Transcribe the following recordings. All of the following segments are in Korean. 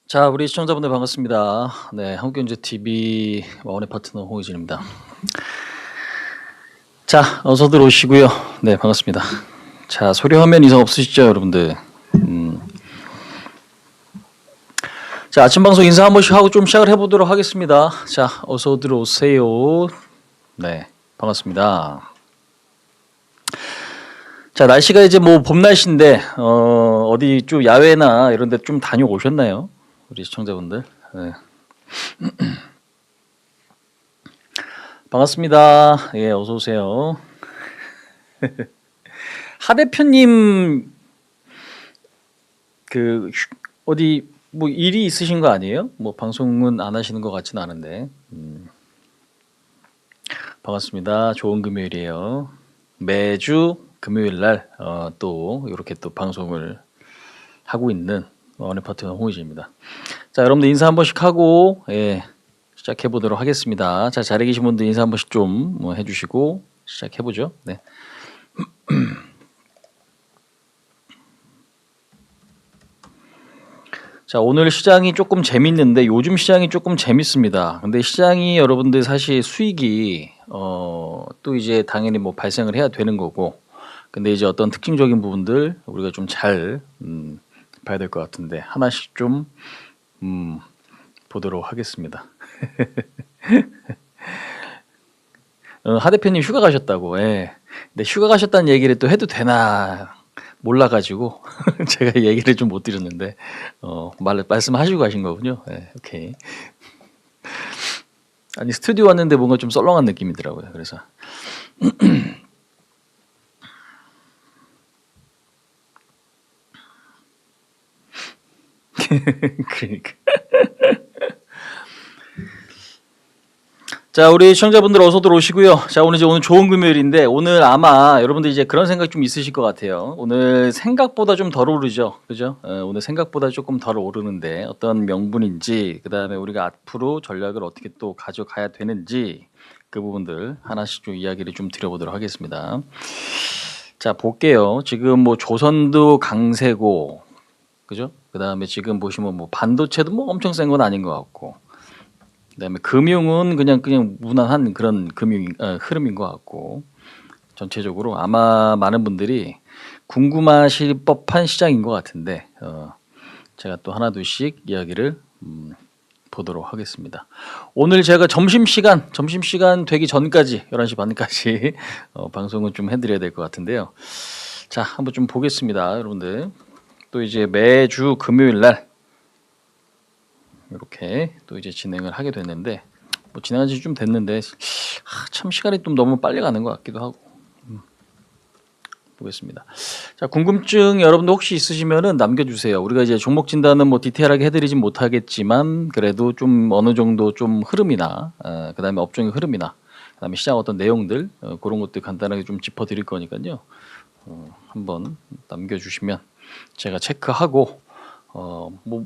자, 우리 시청자분들 반갑습니다. 네, 한국경제TV 와원의 파트너 홍의진입니다. 자, 어서들 오시고요. 네, 반갑습니다. 자, 소리 화면 이상 없으시죠, 여러분들? 자, 아침 방송 인사 한 번씩 하고 좀 시작을 해보도록 하겠습니다. 자, 어서들 오세요. 네, 반갑습니다. 자, 날씨가 이제 뭐 봄 날씨인데 어디 좀 야외나 이런 데 좀 다녀오셨나요? 우리 시청자분들. 네. 반갑습니다. 예, 어서 오세요. 하 대표님 어디 뭐 일이 있으신 거 아니에요? 뭐 방송은 안 하시는 것 같지는 않은데. 반갑습니다. 좋은 금요일이에요. 매주 금요일 날 또 이렇게 또 방송을 하고 있는 원의 파트너 홍의진입니다. 자, 여러분들 인사 한 번씩 하고 시작해 보도록 하겠습니다. 자, 자리에 계신 분들 인사 한 번씩 좀 해주시고 시작해 보죠. 네. 자, 오늘 시장이 조금 재밌는데 요즘 시장이 조금 재밌습니다. 근데 시장이 여러분들 사실 수익이 또 이제 당연히 뭐 발생을 해야 되는 거고, 근데 이제 어떤 특징적인 부분들 우리가 좀 잘 봐야 될 것 같은데 하나씩 좀 보도록 하겠습니다. 하 대표님 휴가 가셨다고. 예. 근데 휴가 가셨다는 얘기를 또 해도 되나 몰라가지고 제가 얘기를 좀 못 드렸는데 말씀하시고 가신 거군요. 네, 오케이. 아니 스튜디오 왔는데 뭔가 좀 썰렁한 느낌이더라고요. 그래서 그러니까. 자, 우리 시청자분들 어서들 오시고요. 자, 오늘 좋은 금요일인데 오늘 아마 여러분들 이제 그런 생각 좀 있으실 것 같아요. 오늘 생각보다 좀 덜 오르죠, 그죠? 오늘 생각보다 조금 덜 오르는데 어떤 명분인지, 그 다음에 우리가 앞으로 전략을 어떻게 또 가져가야 되는지 그 부분들 하나씩 좀 이야기를 좀 드려보도록 하겠습니다. 자, 볼게요. 지금 뭐 조선도 강세고, 그죠? 그 다음에 지금 보시면 뭐 반도체도 뭐 엄청 센 건 아닌 것 같고. 그다음에 금융은 그냥 무난한 그런 흐름인 것 같고, 전체적으로 아마 많은 분들이 궁금하실 법한 시장인 것 같은데 제가 또 하나둘씩 이야기를 보도록 하겠습니다. 오늘 제가 점심시간 되기 전까지 11시 반까지 방송을 좀 해드려야 될 것 같은데요. 자, 한번 좀 보겠습니다, 여러분들. 또 이제 매주 금요일 날 이렇게 또 이제 진행을 하게 됐는데, 뭐 진행한 지 좀 됐는데 참 시간이 좀 너무 빨리 가는 것 같기도 하고. 보겠습니다. 자, 궁금증 여러분들 혹시 있으시면은 남겨주세요. 우리가 이제 종목 진단은 뭐 디테일하게 해드리진 못하겠지만 그래도 좀 어느 정도 좀 흐름이나 그다음에 업종의 흐름이나 그다음에 시장 어떤 내용들 그런 것들 간단하게 좀 짚어드릴 거니까요. 한번 남겨주시면 제가 체크하고 뭐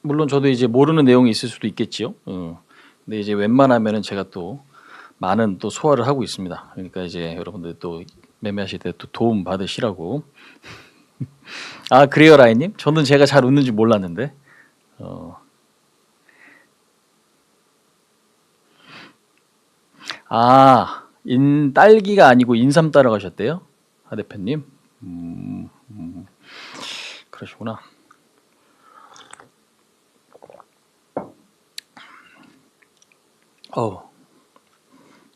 물론 저도 이제 모르는 내용이 있을 수도 있겠지요. 근데 이제 웬만하면은 제가 또 많은 또 소화를 하고 있습니다. 그러니까 이제 여러분들 또 매매하실 때 또 도움 받으시라고. 아, 그래요, 라인님? 저는 제가 잘 웃는지 몰랐는데. 딸기가 아니고 인삼 따러 가셨대요, 하 대표님. 그러시구나.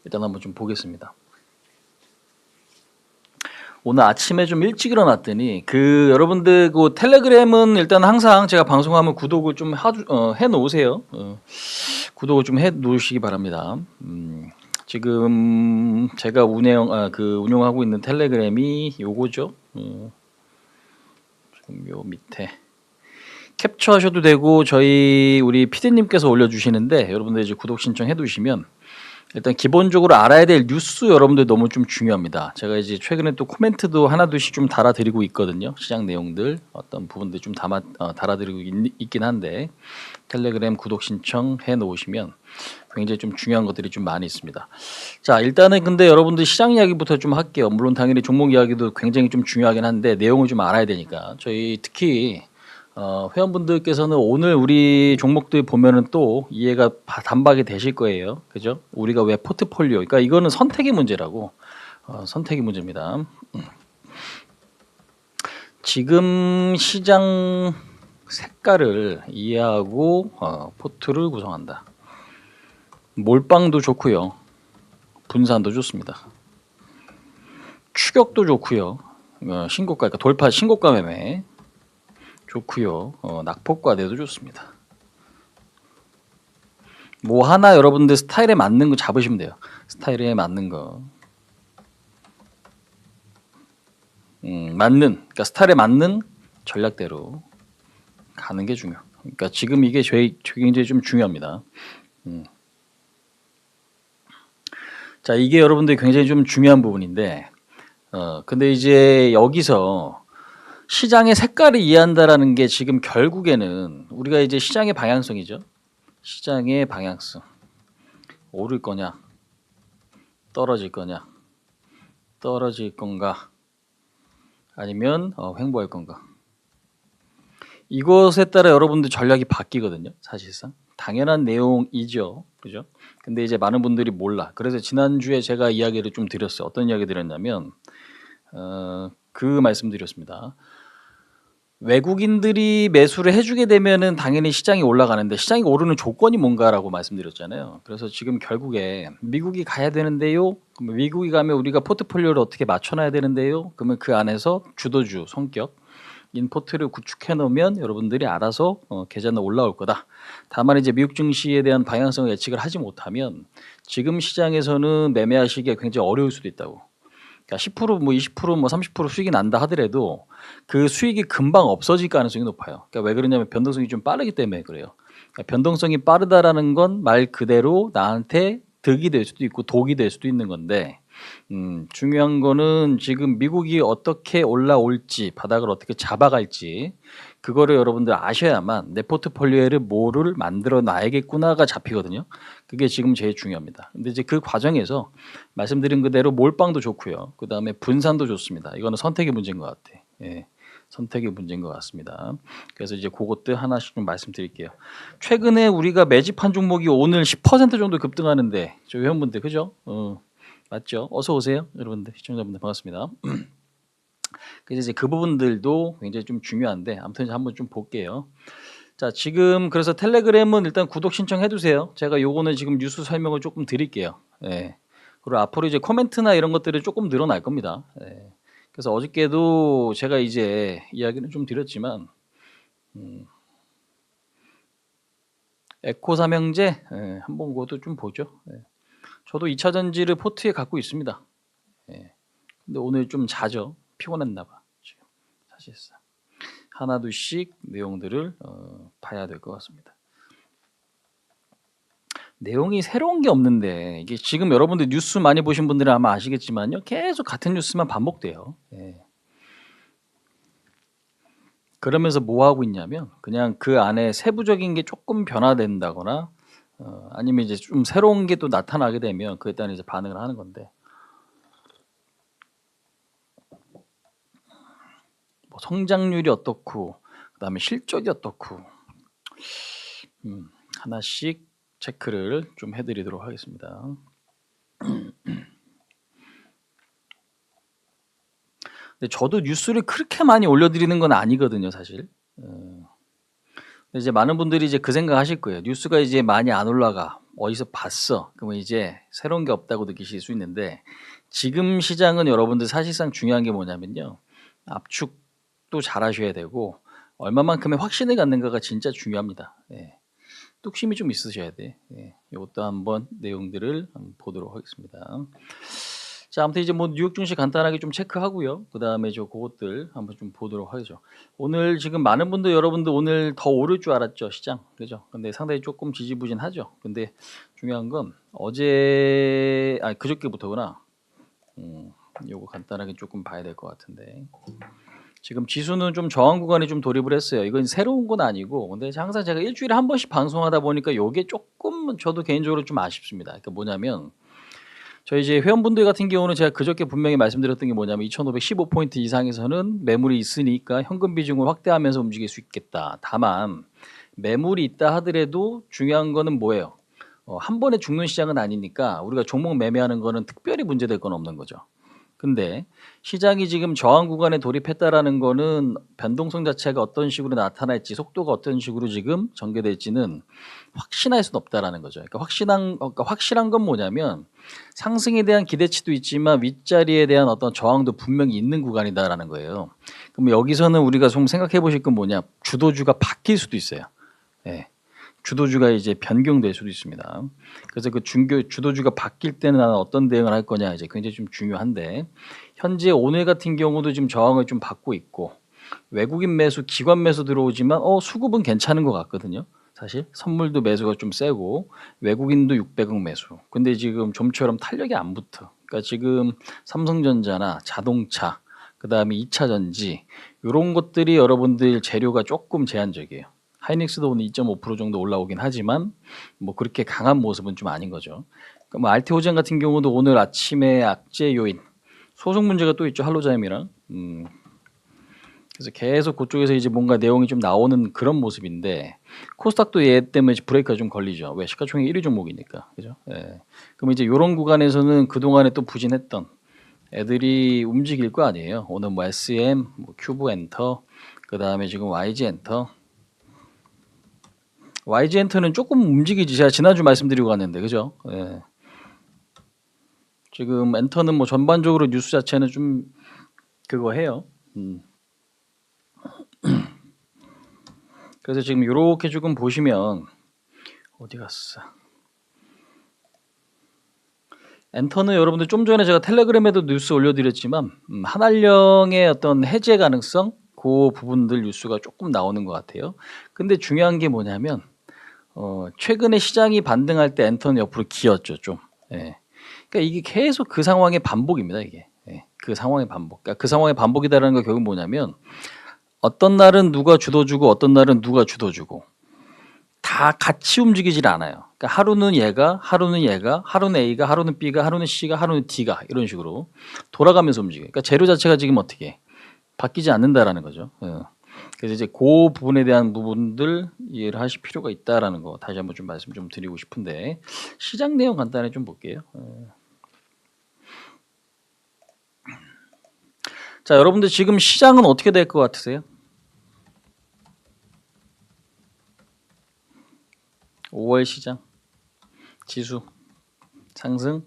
일단 한번 좀 보겠습니다. 오늘 아침에 좀 일찍 일어났더니 여러분들 그 텔레그램은 일단 항상 제가 방송하면 구독을 좀 해 놓으세요. 구독을 좀 해 놓으시기 바랍니다. 지금 제가 운영하고 있는 텔레그램이 요거죠. 지금 요 밑에 캡처하셔도 되고 우리 피디님께서 올려주시는데 여러분들 이제 구독 신청해 두시면 일단 기본적으로 알아야 될 뉴스 여러분들 너무 좀 중요합니다. 제가 이제 최근에 또 코멘트도 하나둘씩 좀 달아드리고 있거든요. 시장 내용들 어떤 부분들 좀 달아드리고 있긴 한데 텔레그램 구독 신청해 놓으시면 굉장히 좀 중요한 것들이 좀 많이 있습니다. 자, 일단은 근데 여러분들 시장 이야기부터 좀 할게요. 물론 당연히 종목 이야기도 굉장히 좀 중요하긴 한데 내용을 좀 알아야 되니까 저희 특히 회원분들께서는 오늘 우리 종목들 보면은 또 이해가 단박에 되실 거예요. 그죠? 우리가 왜 포트폴리오, 그러니까 이거는 선택의 문제라고. 선택의 문제입니다. 지금 시장 색깔을 이해하고 포트를 구성한다. 몰빵도 좋고요. 분산도 좋습니다. 추격도 좋고요. 신고가, 그러니까 돌파 신고가 매매 좋고요. 낙폭과대도 좋습니다. 뭐 하나 여러분들 스타일에 맞는 거 잡으시면 돼요. 스타일에 맞는 거. 그러니까 스타일에 맞는 전략대로 가는 게 중요. 그러니까 지금 이게 굉장히 좀 중요합니다. 자, 이게 여러분들 굉장히 좀 중요한 부분인데, 근데 이제 여기서 시장의 색깔을 이해한다라는 게 지금 결국에는 우리가 이제 시장의 방향성이죠. 시장의 방향성. 오를 거냐, 떨어질 거냐, 떨어질 건가, 아니면 횡보할 건가. 이것에 따라 여러분들 전략이 바뀌거든요. 사실상 당연한 내용이죠, 그죠? 근데 이제 많은 분들이 몰라. 그래서 지난주에 제가 이야기를 좀 드렸어요. 어떤 이야기 드렸냐면 그 말씀드렸습니다. 외국인들이 매수를 해주게 되면은 당연히 시장이 올라가는데 시장이 오르는 조건이 뭔가라고 말씀드렸잖아요. 그래서 지금 결국에 미국이 가야 되는데요. 그러면 미국이 가면 우리가 포트폴리오를 어떻게 맞춰놔야 되는데요. 그러면 그 안에서 주도주 성격 인포트를 구축해 놓으면 여러분들이 알아서 계좌는 올라올 거다. 다만 이제 미국 증시에 대한 방향성을 예측을 하지 못하면 지금 시장에서는 매매하시기가 굉장히 어려울 수도 있다고. 그러니까 10%, 뭐 20%, 뭐 30% 수익이 난다 하더라도 그 수익이 금방 없어질 가능성이 높아요. 그러니까 왜 그러냐면 변동성이 좀 빠르기 때문에 그래요. 그러니까 변동성이 빠르다라는 건 말 그대로 나한테 득이 될 수도 있고 독이 될 수도 있는 건데 중요한 거는 지금 미국이 어떻게 올라올지 바닥을 어떻게 잡아갈지 그거를 여러분들 아셔야만 내 포트폴리오를 뭐를 만들어 놔야겠구나가 잡히거든요. 그게 지금 제일 중요합니다. 근데 이제 그 과정에서 말씀드린 그대로 몰빵도 좋고요. 그 다음에 분산도 좋습니다. 이거는 선택의 문제인 것 같아. 예, 선택의 문제인 것 같습니다. 그래서 이제 그것들 하나씩 좀 말씀드릴게요. 최근에 우리가 매집한 종목이 오늘 10% 정도 급등하는데 저 회원분들 그죠? 맞죠? 어서 오세요, 여러분들 시청자분들 반갑습니다. 그래서 이제 그 부분들도 굉장히 좀 중요한데 아무튼 한번 좀 볼게요. 자, 지금 그래서 텔레그램은 일단 구독 신청해 두세요. 제가 요거는 지금 뉴스 설명을 조금 드릴게요. 예. 그리고 앞으로 이제 코멘트나 이런 것들이 조금 늘어날 겁니다. 예. 그래서 어저께도 제가 이제 이야기는 좀 드렸지만 에코 삼형제 한번 그것도 좀 보죠. 예. 저도 2차 전지를 포트에 갖고 있습니다. 예. 근데 오늘 좀 자죠. 피곤했나 봐. 지금 사실상 하나 둘씩 내용들을 봐야 될 것 같습니다. 내용이 새로운 게 없는데 이게 지금 여러분들 뉴스 많이 보신 분들은 아마 아시겠지만요. 계속 같은 뉴스만 반복돼요. 예. 그러면서 뭐 하고 있냐면 그냥 그 안에 세부적인 게 조금 변화된다거나 아니면 이제 좀 새로운 게 또 나타나게 되면 그에 따른 이제 반응을 하는 건데 뭐 성장률이 어떻고 그다음에 실적이 어떻고 하나씩 체크를 좀 해드리도록 하겠습니다. 근데 저도 뉴스를 그렇게 많이 올려드리는 건 아니거든요, 사실. 근데 이제 많은 분들이 이제 그 생각하실 거예요. 뉴스가 이제 많이 안 올라가. 어디서 봤어. 그러면 이제 새로운 게 없다고 느끼실 수 있는데 지금 시장은 여러분들 사실상 중요한 게 뭐냐면요. 압축도 잘 하셔야 되고 얼마만큼의 확신을 갖는가가 진짜 중요합니다. 예. 뚝심이 좀 있으셔야 돼. 예. 이것도 한번 내용들을 한번 보도록 하겠습니다. 자, 아무튼 이제 뭐 뉴욕 증시 간단하게 좀 체크하고요. 그 다음에 저 그것들 한번 좀 보도록 하죠. 오늘 지금 많은 분들 여러분들 오늘 더 오를 줄 알았죠, 시장, 그죠? 근데 상당히 조금 지지부진하죠. 근데 중요한 건 어제 그저께부터구나. 요거 간단하게 조금 봐야 될 것 같은데. 지금 지수는 좀 저항 구간에 좀 돌입을 했어요. 이건 새로운 건 아니고, 근데 항상 제가 일주일에 한 번씩 방송하다 보니까 요게 조금 저도 개인적으로 좀 아쉽습니다. 그러니까 뭐냐면 저희 이제 회원분들 같은 경우는 제가 그저께 분명히 말씀드렸던 게 뭐냐면 2,515포인트 이상에서는 매물이 있으니까 현금 비중을 확대하면서 움직일 수 있겠다. 다만 매물이 있다 하더라도 중요한 거는 뭐예요? 한 번에 죽는 시장은 아니니까 우리가 종목 매매하는 거는 특별히 문제될 건 없는 거죠. 근데 시장이 지금 저항 구간에 돌입했다라는 거는 변동성 자체가 어떤 식으로 나타날지, 속도가 어떤 식으로 지금 전개될지는 확신할 수는 없다라는 거죠. 그러니까 확실한 건 뭐냐면 상승에 대한 기대치도 있지만 윗자리에 대한 어떤 저항도 분명히 있는 구간이다라는 거예요. 그럼 여기서는 우리가 좀 생각해 보실 건 뭐냐? 주도주가 바뀔 수도 있어요. 예. 주도주가 이제 변경될 수도 있습니다. 그래서 그 주도주가 바뀔 때는 나는 어떤 대응을 할 거냐 이제 굉장히 좀 중요한데 현재 오늘 같은 경우도 지금 저항을 좀 받고 있고 외국인 매수, 기관 매수 들어오지만 수급은 괜찮은 것 같거든요. 사실 선물도 매수가 좀 세고 외국인도 600억 매수. 근데 지금 좀처럼 탄력이 안 붙어. 그러니까 지금 삼성전자나 자동차, 그다음에 2차 전지 이런 것들이 여러분들 재료가 조금 제한적이에요. 하이닉스도 오늘 2.5% 정도 올라오긴 하지만 뭐 그렇게 강한 모습은 좀 아닌 거죠. 그러니까 뭐 알테오젠 같은 경우도 오늘 아침에 악재 요인 소송 문제가 또 있죠. 할로자임이랑. 그래서 계속 그쪽에서 이제 뭔가 내용이 좀 나오는 그런 모습인데 코스닥도 얘 때문에 브레이크가 좀 걸리죠. 왜? 시가총액 1위 종목이니까. 그죠? 예. 그럼 이제 이런 구간에서는 그동안에 또 부진했던 애들이 움직일 거 아니에요. 오늘 뭐 SM, 뭐 큐브 엔터, 그 다음에 지금 YG 엔터. YG 엔터는 조금 움직이지. 제가 지난주 말씀드리고 갔는데, 그죠? 예. 지금 엔터는 뭐 전반적으로 뉴스 자체는 좀 그거 해요. 그래서 지금 이렇게 조금 보시면 어디 갔어? 엔터는 여러분들 좀 전에 제가 텔레그램에도 뉴스 올려드렸지만 한알령의 어떤 해제 가능성 그 부분들 뉴스가 조금 나오는 것 같아요. 근데 중요한 게 뭐냐면 최근에 시장이 반등할 때 엔터는 옆으로 기었죠 좀. 예. 그러니까 이게 계속 그 상황의 반복입니다 이게. 예. 그 상황의 반복. 그러니까 그 상황의 반복이다라는 거 결국 뭐냐면 어떤 날은 누가 주도주고 어떤 날은 누가 주도주고 다 같이 움직이질 않아요. 그러니까 하루는 얘가, 하루는 얘가, 하루는 A가, 하루는 B가, 하루는 C가, 하루는 D가 이런 식으로 돌아가면서 움직여요. 그러니까 재료 자체가 지금 어떻게 바뀌지 않는다라는 거죠. 그래서 이제 그 부분에 대한 부분들 이해를 하실 필요가 있다라는 거 다시 한번 좀 말씀 좀 드리고 싶은데 시장 내용 간단히 좀 볼게요. 자, 여러분들 지금 시장은 어떻게 될 것 같으세요? 5월 시장 지수 상승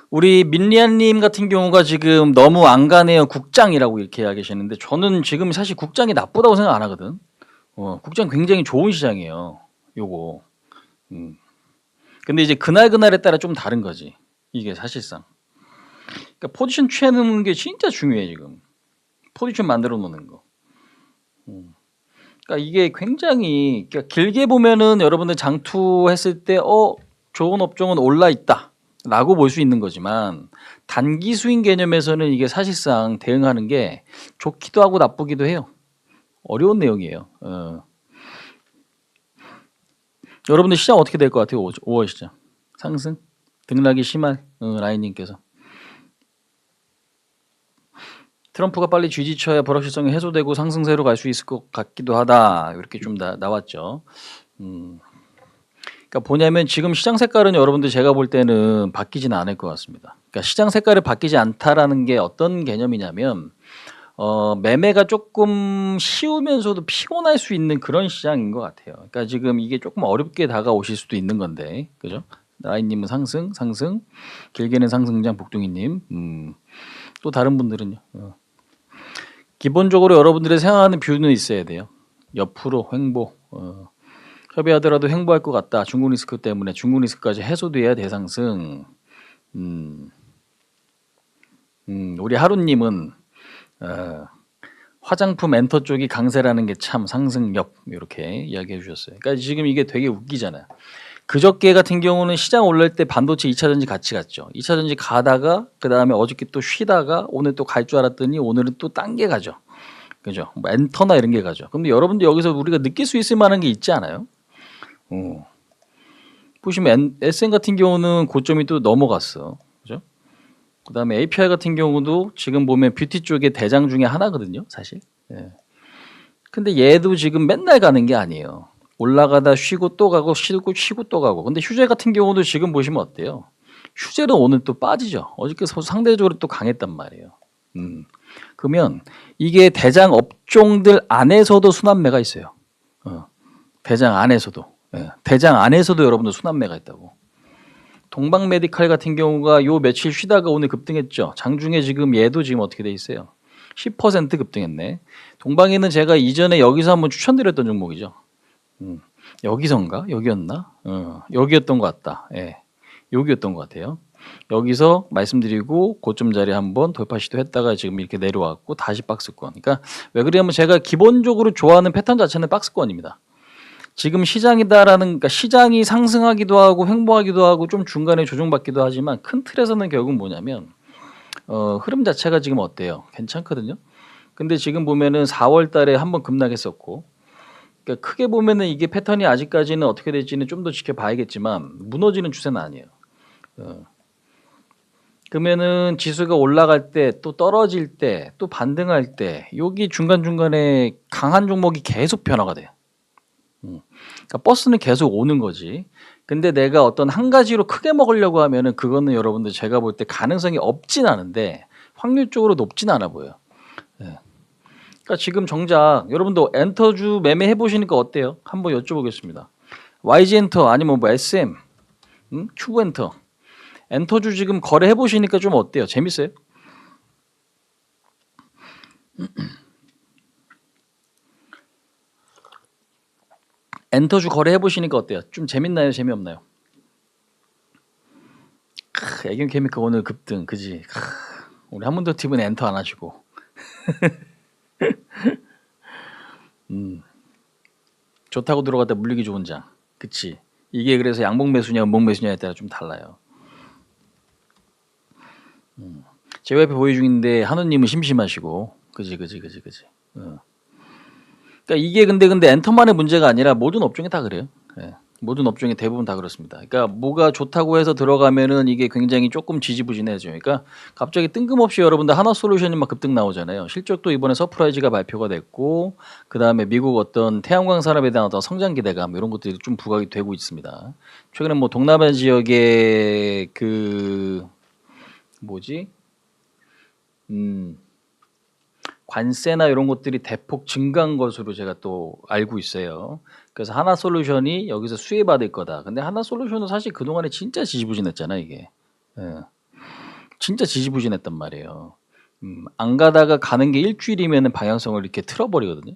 우리 민리안님 같은 경우가 지금 너무 안 가네요 국장이라고 이렇게 이야기하시는데 저는 지금 사실 국장이 나쁘다고 생각 안 하거든. 국장 굉장히 좋은 시장이에요 요거. 근데 이제 그날에 따라 좀 다른 거지 이게 사실상. 그러니까 포지션 취하는 게 진짜 중요해 지금. 포지션 만들어 놓는 거. 그러니까 이게 굉장히 그러니까 길게 보면은 여러분들 장투했을 때 좋은 업종은 올라 있다라고 볼 수 있는 거지만 단기 스윙 개념에서는 이게 사실상 대응하는 게 좋기도 하고 나쁘기도 해요. 어려운 내용이에요. 여러분들 시장 어떻게 될 것 같아요? 5월 시장 상승 등락이 심할 라인님께서. 트럼프가 빨리 쥐지쳐야 불확실성이 해소되고 상승세로 갈 수 있을 것 같기도 하다. 이렇게 좀 나왔죠. 그러니까 뭐냐면 지금 시장 색깔은 여러분들 제가 볼 때는 바뀌지는 않을 것 같습니다. 그러니까 시장 색깔이 바뀌지 않다라는 게 어떤 개념이냐면 매매가 조금 쉬우면서도 피곤할 수 있는 그런 시장인 것 같아요. 그러니까 지금 이게 조금 어렵게 다가오실 수도 있는 건데, 그죠? 라인님은 상승, 길게는 상승장 복둥이님, 또 다른 분들은요. 기본적으로 여러분들이 생각하는 뷰는 있어야 돼요. 옆으로 횡보. 협의하더라도 횡보할 것 같다. 중국 리스크 때문에 중국 리스크까지 해소돼야 대상승. 우리 하루님은 화장품 엔터 쪽이 강세라는 게 참 상승력 이렇게 이야기해 주셨어요. 그러니까 지금 이게 되게 웃기잖아요. 그저께 같은 경우는 시장 올릴 때 반도체 2차 전지 같이 갔죠. 2차 전지 가다가 그 다음에 어저께 또 쉬다가 오늘 또 갈 줄 알았더니 오늘은 또 딴 게 가죠. 그죠? 뭐 엔터나 이런 게 가죠. 근데 여러분들 여기서 우리가 느낄 수 있을 만한 게 있지 않아요? 보시면 SN 같은 경우는 고점이 또 넘어갔어. 그죠? 그다음에 API 같은 경우도 지금 보면 뷰티 쪽의 대장 중에 하나거든요, 사실. 예. 근데 얘도 지금 맨날 가는 게 아니에요. 올라가다 쉬고 또 가고 쉬고 또 가고. 근데 휴재 같은 경우도 지금 보시면 어때요? 휴재는 오늘 또 빠지죠. 어저께 상대적으로 또 강했단 말이에요. 그러면 이게 대장 업종들 안에서도 순환매가 있어요. 대장 안에서도. 예. 대장 안에서도 여러분들 순환매가 있다고. 동방 메디칼 같은 경우가 요 며칠 쉬다가 오늘 급등했죠. 장중에 지금 얘도 지금 어떻게 돼 있어요? 10% 급등했네. 동방에는 제가 이전에 여기서 한번 추천드렸던 종목이죠. 여기선가? 여기였나? 여기였던 것 같다. 예. 여기였던 것 같아요. 여기서 말씀드리고 고점 자리 한번 돌파 시도했다가 지금 이렇게 내려왔고 다시 박스권. 그러니까 왜 그러냐면 제가 기본적으로 좋아하는 패턴 자체는 박스권입니다. 지금 시장이다라는, 그러니까 시장이 상승하기도 하고 횡보하기도 하고 좀 중간에 조정받기도 하지만 큰 틀에서는 결국 뭐냐면 흐름 자체가 지금 어때요? 괜찮거든요. 근데 지금 보면은 4월 달에 한번 급락했었고, 그러니까 크게 보면은 이게 패턴이 아직까지는 어떻게 될지는 좀 더 지켜봐야겠지만 무너지는 추세는 아니에요. 그러면은 지수가 올라갈 때 또 떨어질 때 또 반등할 때 여기 중간중간에 강한 종목이 계속 변화가 돼요. 그러니까 버스는 계속 오는 거지. 근데 내가 어떤 한 가지로 크게 먹으려고 하면은 그거는 여러분들 제가 볼 때 가능성이 없진 않은데 확률적으로 높진 않아 보여요. 예. 그러니까 지금 정작 여러분도 엔터주 매매해 보시니까 어때요? 한번 여쭤보겠습니다. YG 엔터 아니면 뭐 SM, 큐브 엔터, 엔터주 지금 거래해 보시니까 좀 어때요? 재밌어요? 엔터주 거래해 보시니까 어때요? 좀 재밌나요? 재미없나요? 애견 케미컬 오늘 급등, 그지? 우리 한문도 TV는 엔터 안 하시고. 좋다고 들어갔다 물리기 좋은 장, 그치? 이게 그래서 양봉 매수냐 음봉 매수냐에 따라 좀 달라요. JYP 보유 중인데 한우님은 심심하시고, 그지? 그러니까 이게 근데 엔터만의 문제가 아니라 모든 업종이 다 그래요. 예. 모든 업종이 대부분 다 그렇습니다. 그러니까 뭐가 좋다고 해서 들어가면은 이게 굉장히 조금 지지부진해져요. 그러니까 갑자기 뜬금없이 여러분들 하나솔루션이 막 급등 나오잖아요. 실적도 이번에 서프라이즈가 발표가 됐고, 그 다음에 미국 어떤 태양광 산업에 대한 어떤 성장 기대감 이런 것들이 좀 부각이 되고 있습니다. 최근에 뭐 동남아 지역의 그 뭐지? 관세나 이런 것들이 대폭 증가한 것으로 제가 또 알고 있어요. 그래서 하나솔루션이 여기서 수혜받을 거다. 근데 하나솔루션은 사실 그동안에 진짜 지지부진했잖아 이게. 예. 진짜 지지부진했단 말이에요. 안 가다가 가는 게 일주일이면 방향성을 이렇게 틀어버리거든요.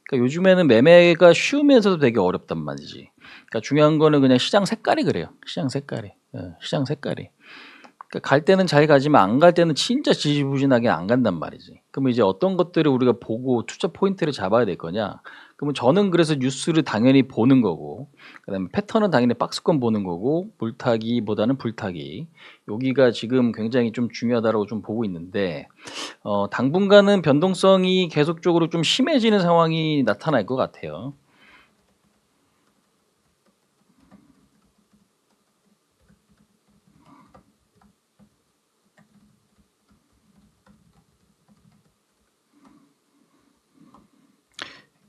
그러니까 요즘에는 매매가 쉬우면서도 되게 어렵단 말이지. 그러니까 중요한 거는 그냥 시장 색깔이 그래요. 시장 색깔이. 시장 색깔이. 그러니까 갈 때는 잘 가지만 안 갈 때는 진짜 지지부진하게 안 간단 말이지. 그러면 이제 어떤 것들을 우리가 보고 투자 포인트를 잡아야 될 거냐? 그러면 저는 그래서 뉴스를 당연히 보는 거고, 그다음에 패턴은 당연히 박스권 보는 거고, 물타기보다는 불타기. 여기가 지금 굉장히 좀 중요하다고 좀 보고 있는데, 당분간은 변동성이 계속적으로 좀 심해지는 상황이 나타날 것 같아요.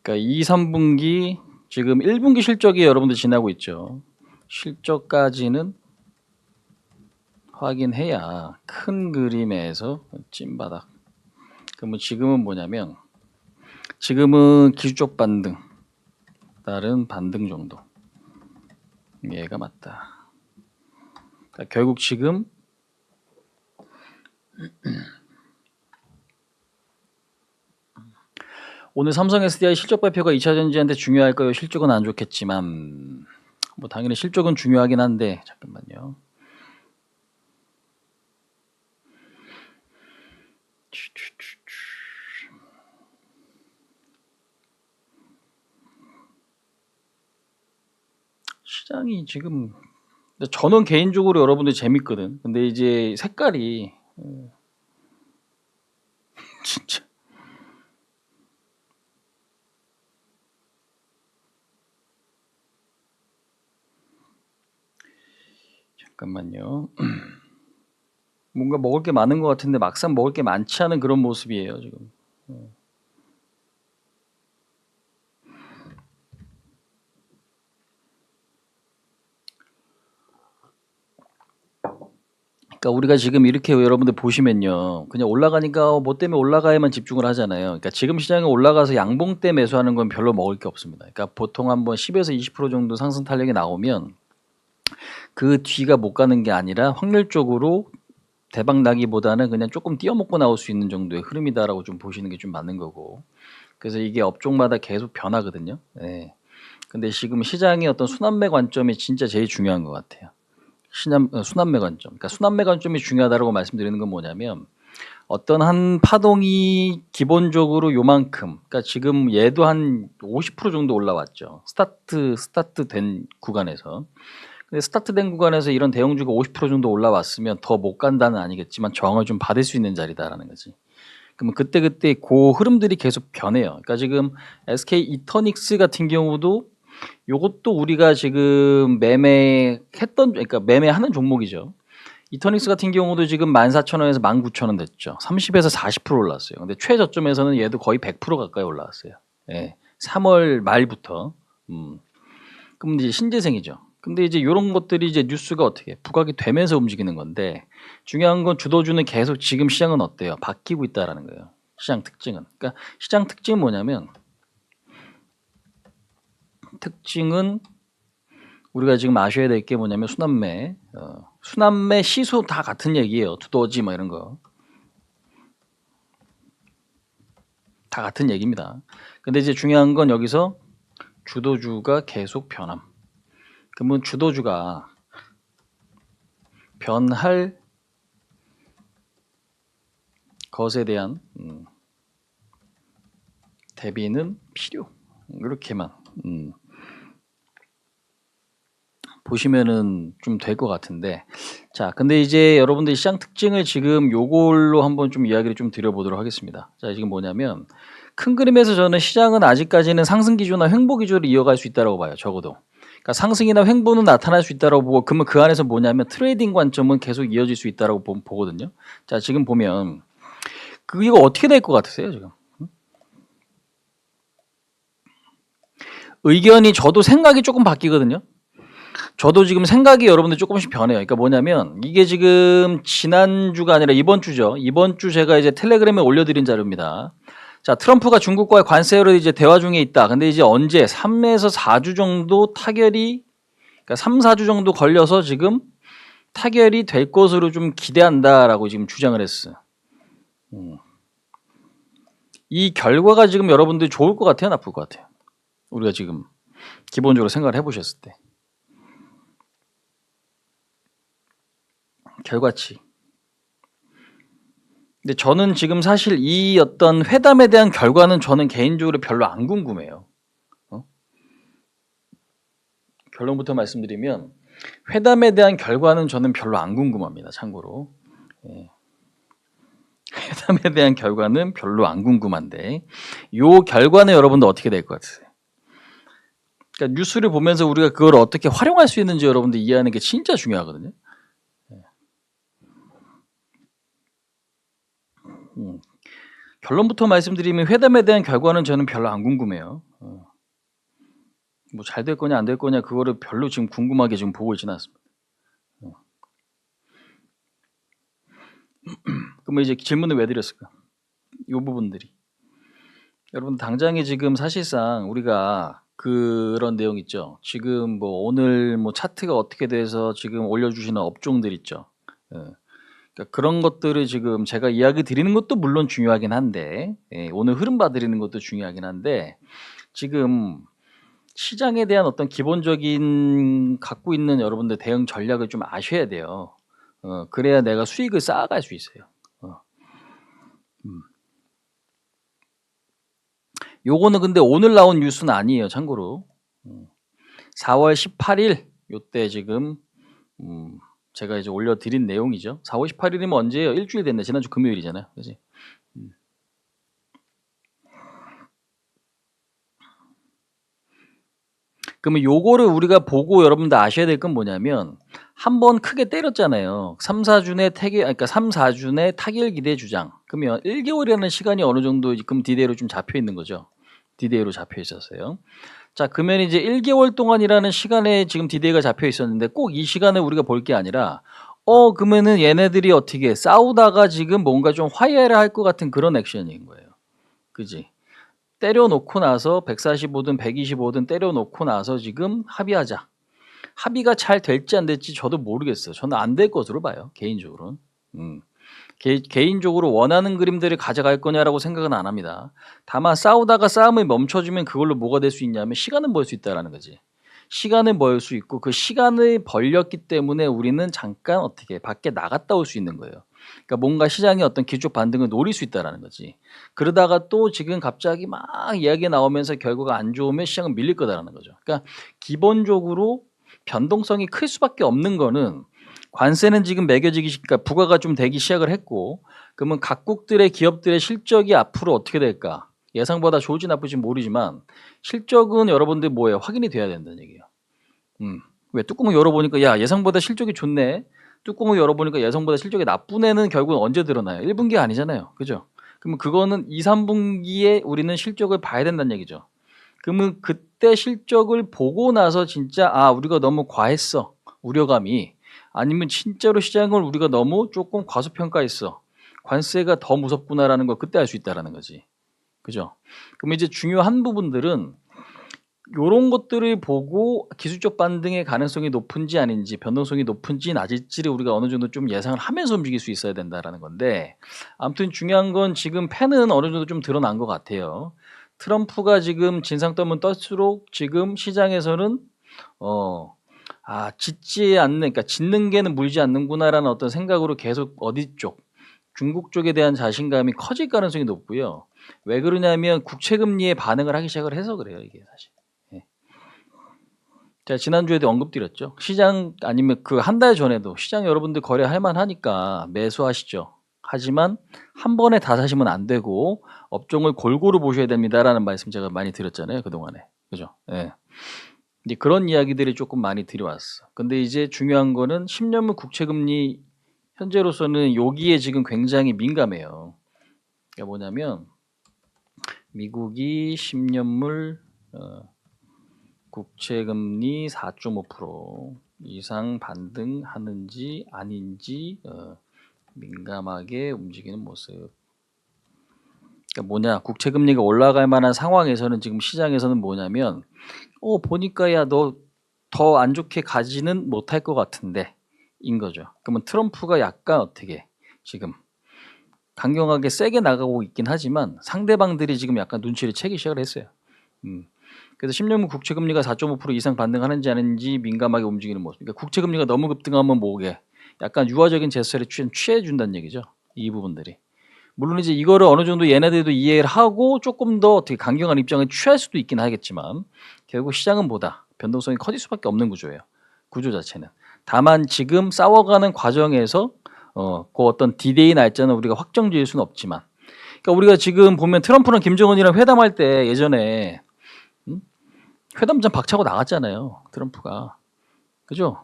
그러니까 2, 3분기 지금 1분기 실적이 여러분들 지나고 있죠. 실적까지는 확인해야 큰 그림에서 찐바닥. 그러면 지금은 뭐냐면 지금은 기술적 반등, 다른 반등 정도. 얘가 맞다. 그러니까 결국 지금 오늘 삼성 SDI 실적 발표가 2차 전지한테 중요할까요? 실적은 안 좋겠지만 뭐 당연히 실적은 중요하긴 한데 잠깐만요. 시장이 지금 저는 개인적으로 여러분들 재밌거든. 근데 이제 색깔이 진짜 잠깐만요. 뭔가 먹을 게 많은 것 같은데 막상 먹을 게 많지 않은 그런 모습이에요 지금. 그러니까 우리가 지금 이렇게 여러분들 보시면요, 그냥 올라가니까 뭐 때문에 올라가야만 집중을 하잖아요. 그러니까 지금 시장에 올라가서 양봉 때 매수하는 건 별로 먹을 게 없습니다. 그러니까 보통 한번 10에서 20% 정도 상승 탄력이 나오면 그 뒤가 못 가는 게 아니라 확률적으로 대박 나기보다는 그냥 조금 띄어먹고 나올 수 있는 정도의 흐름이다라고 좀 보시는 게 좀 맞는 거고. 그래서 이게 업종마다 계속 변하거든요. 예. 근데 지금 시장의 어떤 순환매 관점이 진짜 제일 중요한 것 같아요. 순환매 관점. 그러니까 순환매 관점이 중요하다고 말씀드리는 건 뭐냐면, 어떤 한 파동이 기본적으로 요만큼, 그러니까 지금 얘도 한 50% 정도 올라왔죠. 스타트 된 구간에서. 근데 스타트 된 구간에서 이런 대형주가 50% 정도 올라왔으면 더 못 간다는 아니겠지만 저항을 좀 받을 수 있는 자리다라는 거지. 그러면 그때 그 흐름들이 계속 변해요. 그러니까 지금 SK 이터닉스 같은 경우도 요것도 우리가 지금 그러니까 매매하는 종목이죠. 이터닉스 같은 경우도 지금 14,000원에서 19,000원 됐죠. 30에서 40% 올랐어요. 근데 최저점에서는 얘도 거의 100% 가까이 올라왔어요. 예. 3월 말부터. 그럼 이제 신재생이죠. 근데 이제 이런 것들이 이제 뉴스가 어떻게 부각이 되면서 움직이는 건데, 중요한 건 주도주는 계속 지금 시장은 어때요? 바뀌고 있다라는 거예요. 시장 특징은. 그러니까 시장 특징은 뭐냐면, 우리가 지금 아셔야 될 게 뭐냐면 순환매 시소 다 같은 얘기예요. 두더지 뭐 이런 거 다 같은 얘기입니다. 근데 이제 중요한 건 여기서 주도주가 계속 변함. 그러면 주도주가 변할 것에 대한 대비는 필요. 이렇게만 보시면은 좀 될 것 같은데, 자, 근데 이제 여러분들 시장 특징을 지금 요걸로 한번 좀 이야기를 좀 드려보도록 하겠습니다. 자, 지금 뭐냐면 큰 그림에서 저는 시장은 아직까지는 상승 기조나 횡보 기조를 이어갈 수 있다고 봐요. 적어도. 그러니까 상승이나 횡보는 나타날 수 있다고 보고, 그러면 그 안에서 뭐냐면 트레이딩 관점은 계속 이어질 수 있다고 보거든요. 자, 지금 보면 이거 어떻게 될 것 같으세요, 지금? 의견이 저도 생각이 조금 바뀌거든요. 저도 지금 생각이 여러분들 조금씩 변해요. 그러니까 뭐냐면 이게 지금 지난주가 아니라 이번 주죠. 이번 주 제가 이제 텔레그램에 올려드린 자료입니다. 자, 트럼프가 중국과의 관세로 이제 대화 중에 있다. 근데 이제 언제 3에서 4주 정도 그러니까 3, 4주 정도 걸려서 지금 타결이 될 것으로 좀 기대한다라고 지금 주장을 했어요. 이 결과가 지금 여러분들 좋을 것 같아요, 나쁠 것 같아요? 우리가 지금 기본적으로 생각을 해보셨을 때. 결과치. 근데 저는 지금 사실 이 어떤 회담에 대한 결과는 저는 개인적으로 별로 안 궁금해요. 결론부터 말씀드리면 회담에 대한 결과는 저는 별로 안 궁금합니다. 참고로. 예. 회담에 대한 결과는 별로 안 궁금한데, 요 결과는 여러분들 어떻게 될 것 같으세요? 그러니까 뉴스를 보면서 우리가 그걸 어떻게 활용할 수 있는지 여러분들 이해하는 게 진짜 중요하거든요. 결론부터 말씀드리면 회담에 대한 결과는 저는 별로 안 궁금해요. 뭐 잘 될 거냐 안 될 거냐 그거를 별로 지금 궁금하게 지금 보고 있지는 않습니다. 그러면 이제 질문을 왜 드렸을까? 이 부분들이. 여러분 당장에 지금 사실상 우리가 그런 내용 있죠. 지금 뭐 오늘 뭐 차트가 어떻게 돼서 지금 올려주시는 업종들 있죠. 그러니까 그런 것들을 지금 제가 이야기 드리는 것도 물론 중요하긴 한데, 오늘 흐름 봐드리는 것도 중요하긴 한데, 지금 시장에 대한 어떤 기본적인 갖고 있는 여러분들 대응 전략을 좀 아셔야 돼요. 그래야 내가 수익을 쌓아갈 수 있어요. 요거는 근데 오늘 나온 뉴스는 아니에요. 참고로 4월 18일 요때 지금 제가 이제 올려드린 내용이죠. 4월 18일이면 언제예요? 일주일 됐네. 지난주 금요일이잖아요. 그지? 그러면 요거를 우리가 보고 여러분들 아셔야 될 건 뭐냐면, 한 번 크게 때렸잖아요. 3, 4준의 타결, 그러니까 3, 4준의 타결 기대 주장. 그러면 1개월이라는 시간이 어느 정도 지금 디데이로 좀 잡혀 있는 거죠. 디데이로 잡혀 있었어요. 자, 그러면 이제 1개월 동안이라는 시간에 지금 디데이가 잡혀 있었는데 꼭 이 시간을 우리가 볼 게 아니라 그러면은 얘네들이 어떻게 싸우다가 지금 뭔가 좀 화해를 할 것 같은 그런 액션인 거예요. 그지? 때려놓고 나서 145든 125든 때려놓고 나서 지금 합의하자. 합의가 잘 될지 안 될지 저도 모르겠어요. 저는 안 될 것으로 봐요. 개인적으로는. 개인적으로 원하는 그림들을 가져갈 거냐라고 생각은 안 합니다. 다만 싸우다가 싸움을 멈춰주면 그걸로 뭐가 될 수 있냐면 시간은 벌 수 있다라는 거지. 시간을 벌 수 있고 그 시간을 벌렸기 때문에 우리는 잠깐 어떻게 밖에 나갔다 올 수 있는 거예요. 그러니까 뭔가 시장의 어떤 기초 반등을 노릴 수 있다라는 거지. 그러다가 또 지금 갑자기 막 이야기 나오면서 결과가 안 좋으면 시장은 밀릴 거다라는 거죠. 그러니까 기본적으로 변동성이 클 수밖에 없는 거는 관세는 지금 매겨지기, 그러니까 부과가 좀 되기 시작을 했고, 그러면 각국들의 기업들의 실적이 앞으로 어떻게 될까? 예상보다 좋을지 나쁠지 모르지만 실적은 여러분들 뭐예요? 확인이 돼야 된다는 얘기예요. 왜 뚜껑을 열어보니까 야 예상보다 실적이 좋네. 뚜껑을 열어보니까 예상보다 실적이 나쁜 애는 결국은 언제 드러나요? 1분기 아니잖아요. 그죠? 그러면 그거는 2, 3분기에 우리는 실적을 봐야 된다는 얘기죠. 그러면 그때 실적을 보고 나서 진짜 우리가 너무 과했어. 우려감이. 아니면 진짜로 시장을 우리가 너무 조금 과소평가했어. 관세가 더 무섭구나라는 걸 그때 알 수 있다라는 거지. 그죠? 그럼 이제 중요한 부분들은 이런 것들을 보고 기술적 반등의 가능성이 높은지 아닌지 변동성이 높은지 낮을지를 우리가 어느 정도 좀 예상을 하면서 움직일 수 있어야 된다라는 건데 아무튼 중요한 건 지금 펜은 어느 정도 좀 드러난 것 같아요. 트럼프가 지금 진상 떠면 뜰수록 지금 시장에서는 짓지 않는, 그러니까 짓는 개는 물지 않는구나라는 어떤 생각으로 계속 어디 쪽, 중국 쪽에 대한 자신감이 커질 가능성이 높고요. 왜 그러냐면 국채금리에 반응을 하기 시작을 해서 그래요, 이게 사실. 예. 제가 지난주에도 언급드렸죠. 시장 아니면 그 한 달 전에도 시장 여러분들 거래할 만하니까 매수하시죠. 하지만 한 번에 다 사시면 안 되고 업종을 골고루 보셔야 됩니다라는 말씀 제가 많이 드렸잖아요, 그동안에. 그죠? 예. 이제 그런 이야기들이 조금 많이 들어왔어. 근데 이제 중요한 거는 10년물 국채금리 현재로서는 여기에 지금 굉장히 민감해요. 그러니까 뭐냐면 미국이 10년물 국채금리 4.5% 이상 반등하는지 아닌지 민감하게 움직이는 모습. 그러니까 뭐냐, 국채금리가 올라갈 만한 상황에서는 지금 시장에서는 뭐냐면 보니까 야 너 더 안 좋게 가지는 못할 것 같은데 인 거죠. 그러면 트럼프가 약간 어떻게 지금 강경하게 세게 나가고 있긴 하지만 상대방들이 지금 약간 눈치를 채기 시작을 했어요. 그래서 10년물 국채금리가 4.5% 이상 반등하는지 아닌지 민감하게 움직이는 모습. 그러니까 국채금리가 너무 급등하면 뭐게 약간 유화적인 제스처를 취해준다는 얘기죠. 이 부분들이. 물론 이제 이거를 어느 정도 얘네들도 이해를 하고 조금 더 어떻게 강경한 입장을 취할 수도 있긴 하겠지만 결국 시장은 보다 변동성이 커질 수밖에 없는 구조예요. 구조 자체는. 다만 지금 싸워가는 과정에서 그 어떤 디데이 날짜는 우리가 확정 지을 수는 없지만 그러니까 우리가 지금 보면 트럼프랑 김정은이랑 회담할 때 예전에 회담장 박차고 나갔잖아요. 트럼프가. 그죠?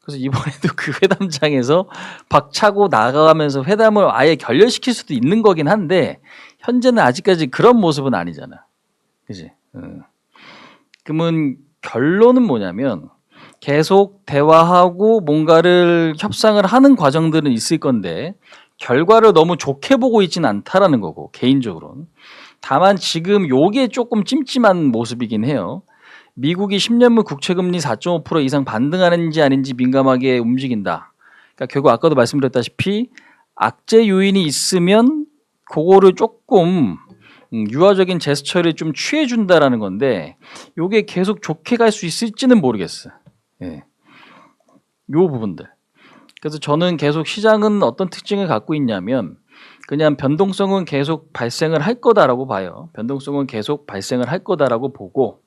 그래서 이번에도 그 회담장에서 박차고 나가면서 회담을 아예 결렬시킬 수도 있는 거긴 한데 현재는 아직까지 그런 모습은 아니잖아. 그지? 그러면 결론은 뭐냐면 계속 대화하고 뭔가를 협상을 하는 과정들은 있을 건데 결과를 너무 좋게 보고 있지는 않다라는 거고 개인적으로는. 다만 지금 요게 조금 찜찜한 모습이긴 해요. 미국이 10년물 국채금리 4.5% 이상 반등하는지 아닌지 민감하게 움직인다. 그러니까 결국 아까도 말씀드렸다시피 악재 요인이 있으면 그거를 조금 유화적인 제스처를 좀 취해준다라는 건데 요게 계속 좋게 갈 수 있을지는 모르겠어요. 예. 요 부분들. 그래서 저는 계속 시장은 어떤 특징을 갖고 있냐면 그냥 변동성은 계속 발생을 할 거다라고 봐요. 변동성은 계속 발생을 할 거다라고 보고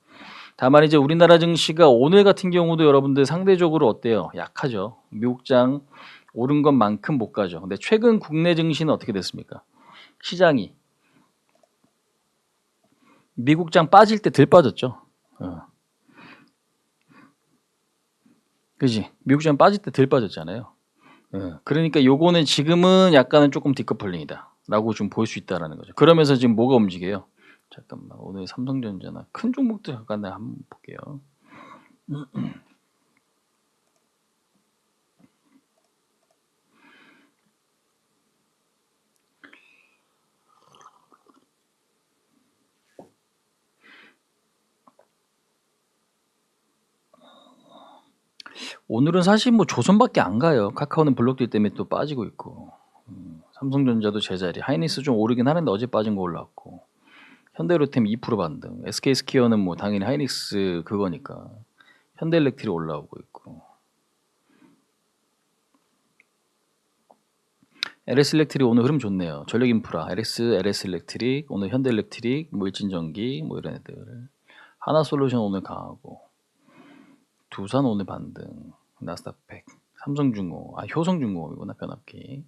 다만 이제 우리나라 증시가 오늘 같은 경우도 여러분들 상대적으로 어때요? 약하죠. 미국장 오른 것만큼 못 가죠. 근데 최근 국내 증시는 어떻게 됐습니까? 시장이 미국장 빠질 때 덜 빠졌죠. 그지? 미국 시장 빠질 때 덜 빠졌잖아요. 그러니까 요거는 지금은 약간은 조금 디커플링이다라고 좀 볼 수 있다라는 거죠. 그러면서 지금 뭐가 움직여요? 잠깐만, 오늘 삼성전자나 큰 종목들 잠깐 내가 한번 볼게요. 오늘은 사실 뭐 조선밖에 안 가요. 카카오는 블록딜 때문에 또 빠지고 있고, 삼성전자도 제자리, 하이닉스 좀 오르긴 하는데 어제 빠진 거 올랐고, 현대로템 2% 반등, SK스퀘어는 뭐 당연히 하이닉스 그거니까 현대일렉트릭 올라오고 있고, LS일렉트릭 오늘 흐름 좋네요. 전력인프라, LS일렉트릭, 오늘 현대일렉트릭, 뭐 일진전기, 뭐 이런 애들. 하나솔루션 오늘 강하고, 두산 오늘 반등, 나스닥100, 삼성중공, 효성중공이구나, 변압기.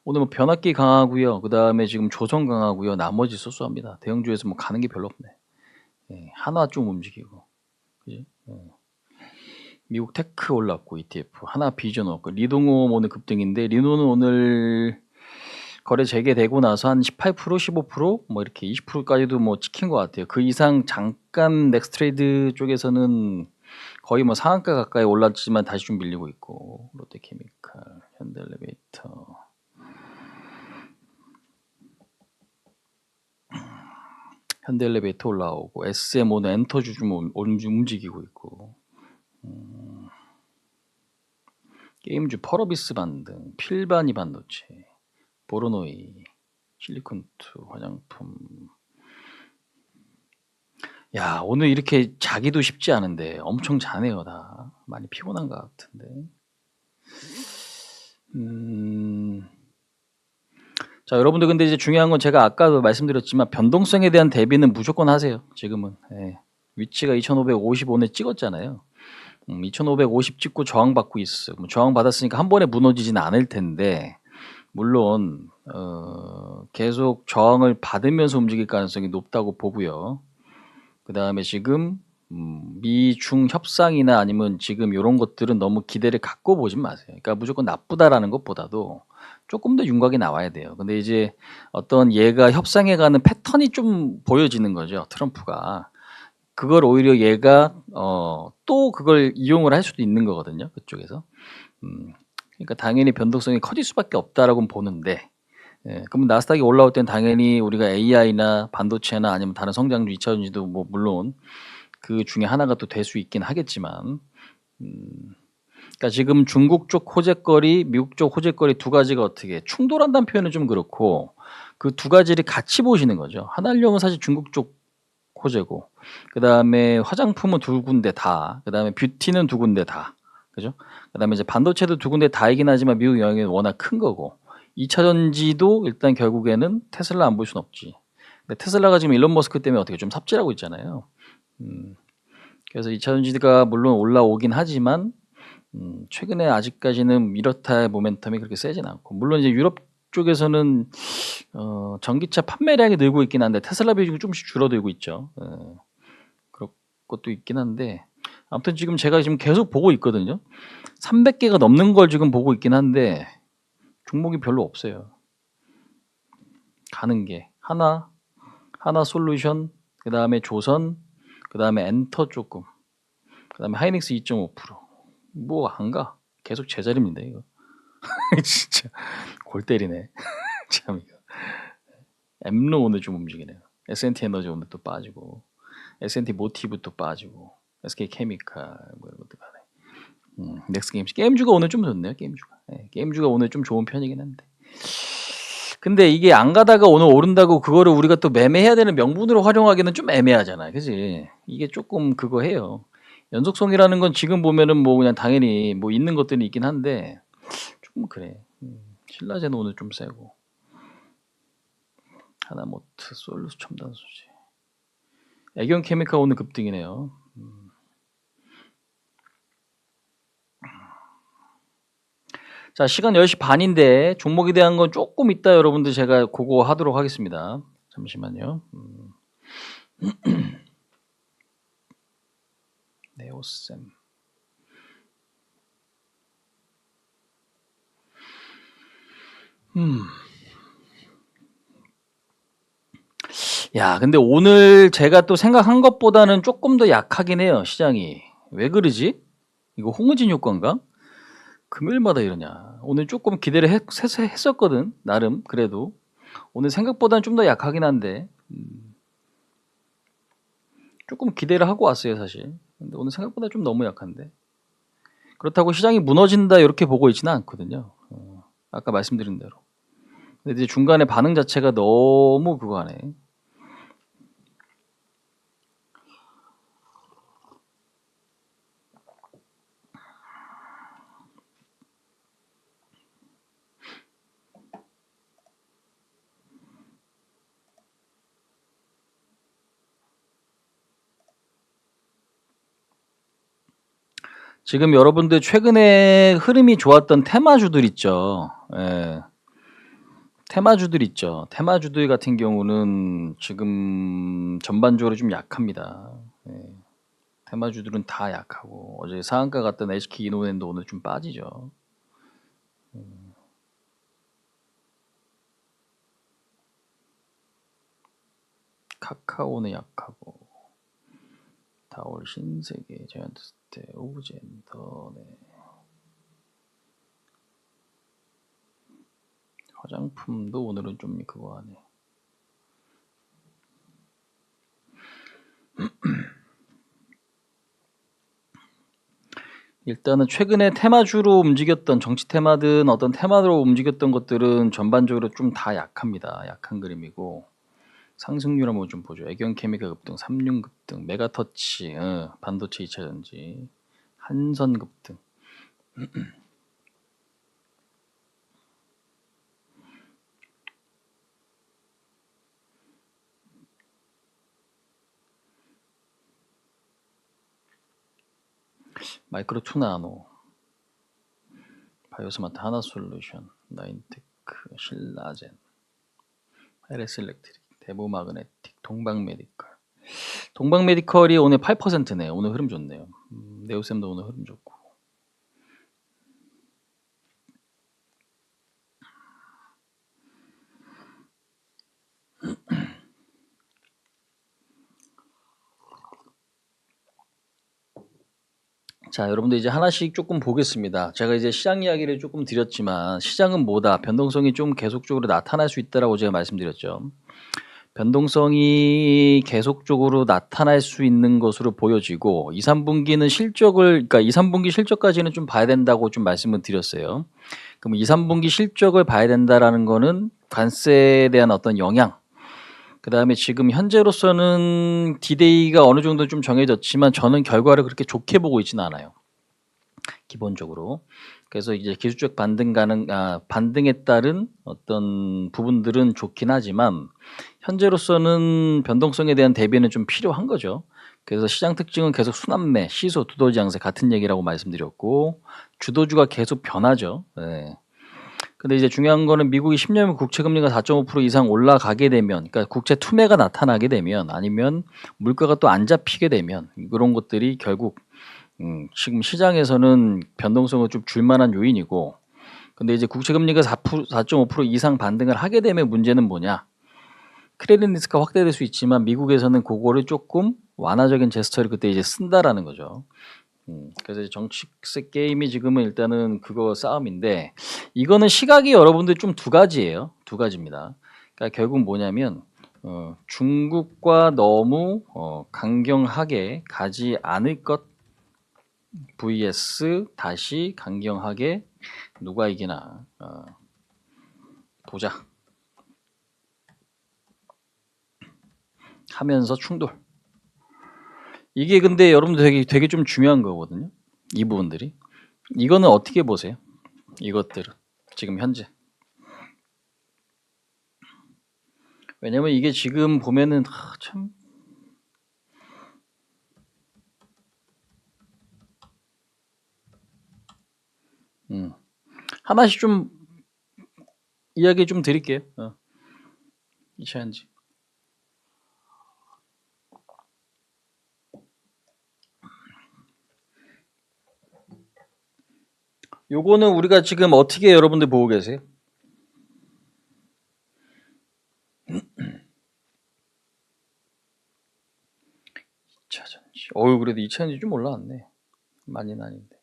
오늘 뭐 변압기 강하고요. 그 다음에 지금 조선 강하고요. 나머지 소소합니다. 대형주에서 뭐 가는 게 별로 없네. 예, 하나 좀 움직이고, 그지? 미국 테크 올랐고 ETF, 하나 비전 없고, 리동호 오늘 급등인데 리노는 오늘 거래 재개되고 나서 한 18%, 15%뭐 이렇게 20%까지도 뭐 찍힌 것 같아요. 그 이상 잠깐 넥스트레이드 쪽에서는 거의 뭐 상한가 가까이 올랐지만 다시 좀 밀리고 있고, 롯데케미칼, 현대엘리베이터, 현대엘리베이터 올라오고, SM 오늘 엔터주 좀 움직이고 있고, 게임주 펄어비스 반등, 필바니 반도체, 보로노이, 실리콘투, 화장품. 야, 오늘 이렇게 자기도 쉽지 않은데 엄청 자네요. 다 많이 피곤한 것 같은데. 자, 여러분들 근데 이제 중요한 건 제가 아까도 말씀드렸지만 변동성에 대한 대비는 무조건 하세요. 지금은. 예. 위치가 2555에 찍었잖아요. 2550 찍고 저항받고 있어요. 저항받았으니까 한 번에 무너지지는 않을 텐데, 물론 계속 저항을 받으면서 움직일 가능성이 높다고 보고요. 그 다음에 지금 미중 협상이나 아니면 지금 이런 것들은 너무 기대를 갖고 보진 마세요. 그러니까 무조건 나쁘다라는 것보다도 조금 더 윤곽이 나와야 돼요. 근데 이제 어떤 얘가 협상해가는 패턴이 좀 보여지는 거죠. 트럼프가. 그걸 오히려 얘가 또 그걸 이용을 할 수도 있는 거거든요. 그쪽에서. 그러니까 당연히 변동성이 커질 수밖에 없다라고 보는데, 그럼 나스닥이 올라올 땐 당연히 우리가 AI나 반도체나 아니면 다른 성장주 2차전지도 뭐 물론 그 중에 하나가 또 될 수 있긴 하겠지만, 그러니까 지금 중국 쪽 호재거리, 미국 쪽 호재거리 두 가지가 어떻게 충돌한다는 표현은 좀 그렇고, 그 두 가지를 같이 보시는 거죠. 하나용은 사실 중국 쪽 호재고, 그 다음에 화장품은 두 군데 다, 그 다음에 뷰티는 두 군데 다, 그죠? 그 다음에 이제 반도체도 두 군데 다이긴 하지만 미국 영향이 워낙 큰 거고, 2차 전지도 일단 결국에는 테슬라 안 볼 순 없지. 근데 테슬라가 지금 일론 머스크 때문에 어떻게 좀 삽질하고 있잖아요. 그래서 2차 전지가 물론 올라오긴 하지만 최근에 아직까지는 이렇다의 모멘텀이 그렇게 세진 않고, 물론 이제 유럽 쪽에서는 전기차 판매량이 늘고 있긴 한데 테슬라 비중이 조금씩 줄어들고 있죠. 그런 것도 있긴 한데, 아무튼 지금 제가 지금 계속 보고 있거든요. 300개가 넘는 걸 지금 보고 있긴 한데 종목이 별로 없어요. 가는 게 하나 솔루션, 그 다음에 조선, 그 다음에 엔터 조금, 그 다음에 하이닉스 2.5%. 뭐 안 가. 계속 제자리입니다 이거. 진짜 골 때리네. 참 이거. 엠로 오늘 좀 움직이네요. S&T 에너지 오늘 또 빠지고, S&T 모티브 또 빠지고, SK 케미칼 뭐 이런 것도 가네. 넥스 게임주가 오늘 좀 좋네요. 게임주가 오늘 좀 좋은 편이긴 한데, 근데 이게 안 가다가 오늘 오른다고 그거를 우리가 또 매매해야 되는 명분으로 활용하기는 좀 애매하잖아요. 그지? 이게 조금 그거 해요. 연속성이라는 건 지금 보면은 뭐 그냥 당연히 뭐 있는 것들이 있긴 한데 조금 그래. 신라제는 오늘 좀 세고, 하나모트, 솔루스 첨단소재, 애경 케미칼 오늘 급등이네요. 자, 시간 10시 반인데 종목에 대한 건 조금 이따 여러분들 제가 그거 하도록 하겠습니다. 잠시만요. 네오셈. 야, 근데 오늘 제가 또 생각한 것보다는 조금 더 약하긴 해요, 시장이. 왜 그러지? 이거 홍의진 효과인가? 금요일마다 이러냐. 오늘 조금 기대를 했었거든, 나름. 그래도. 오늘 생각보다는 좀 더 약하긴 한데, 조금 기대를 하고 왔어요, 사실. 근데 오늘 생각보다 좀 너무 약한데. 그렇다고 시장이 무너진다, 이렇게 보고 있지는 않거든요. 아까 말씀드린 대로. 근데 이제 중간에 반응 자체가 너무 그거 하네. 지금 여러분들 최근에 흐름이 좋았던 테마주들 있죠. 예. 테마주들 있죠. 테마주들 같은 경우는 지금 전반적으로 좀 약합니다. 예. 테마주들은 다 약하고 어제 상한가 갔던 SK 이노넨도 오늘 좀 빠지죠. 카카오는 약하고 다올 신세계 자이언트스테 오브젠더 네. 화장품도 오늘은 좀 그거 하네. 일단은 최근에 테마주로 움직였던 정치 테마든 어떤 테마로 움직였던 것들은 전반적으로 좀 다 약합니다. 약한 그림이고 상승률 한번 좀 보죠. 애경케미칼 급등, 삼륜 급등, 메가터치, 반도체 2차전지, 한선 급등. 마이크로 투나노, 바이오스마트 하나솔루션, 나인테크, 신라젠, LS 일렉트릭, 대보마그네틱, 동방메디컬. 동방메디컬이 오늘 8%네요. 오늘 흐름 좋네요. 네오셈도 오늘 흐름 좋고. 자, 여러분들 이제 하나씩 조금 보겠습니다. 제가 이제 시장 이야기를 조금 드렸지만 시장은 뭐다? 변동성이 좀 계속적으로 나타날 수 있다라고 제가 말씀드렸죠. 변동성이 계속적으로 나타날 수 있는 것으로 보여지고 2, 3분기는 그러니까 2, 3분기 실적까지는 좀 봐야 된다고 좀 말씀을 드렸어요. 그럼 2, 3분기 실적을 봐야 된다라는 거는 관세에 대한 어떤 영향, 그다음에 지금 현재로서는 디데이가 어느 정도 좀 정해졌지만 저는 결과를 그렇게 좋게 보고 있지는 않아요. 기본적으로. 그래서 이제 기술적 반등에 따른 어떤 부분들은 좋긴 하지만 현재로서는 변동성에 대한 대비는 좀 필요한 거죠. 그래서 시장 특징은 계속 순환매, 시소, 두더지 양세 같은 얘기라고 말씀드렸고 주도주가 계속 변하죠. 네. 근데 이제 중요한 거는 미국이 10년물 국채 금리가 4.5% 이상 올라가게 되면, 그러니까 국채 투매가 나타나게 되면, 아니면 물가가 또 안 잡히게 되면 그런 것들이 결국 지금 시장에서는 변동성을 좀 줄만한 요인이고, 근데 이제 국채 금리가 4.5% 이상 반등을 하게 되면 문제는 뭐냐? 크레딧 리스크가 확대될 수 있지만 미국에서는 그거를 조금 완화적인 제스처를 그때 이제 쓴다라는 거죠. 그래서 이제 정치세 게임이 지금은 일단은 그거 싸움인데 이거는 시각이 여러분들 좀 두 가지예요. 두 가지입니다. 그러니까 결국 뭐냐면 중국과 너무 강경하게 가지 않을 것 vs 다시 강경하게 누가 이기나 보자 하면서 충돌. 이게 근데 여러분들 되게 좀 중요한 거거든요. 이 부분들이. 이거는 어떻게 보세요? 이것들은 지금 현재. 왜냐면 이게 지금 보면은 참 하나씩 좀 이야기 좀 드릴게요. 이차현지. 요거는 우리가 지금 어떻게 여러분들 보고 계세요? 2차전지. 어유 그래도 2차전지 좀 올라왔네. 많이는 아닌데.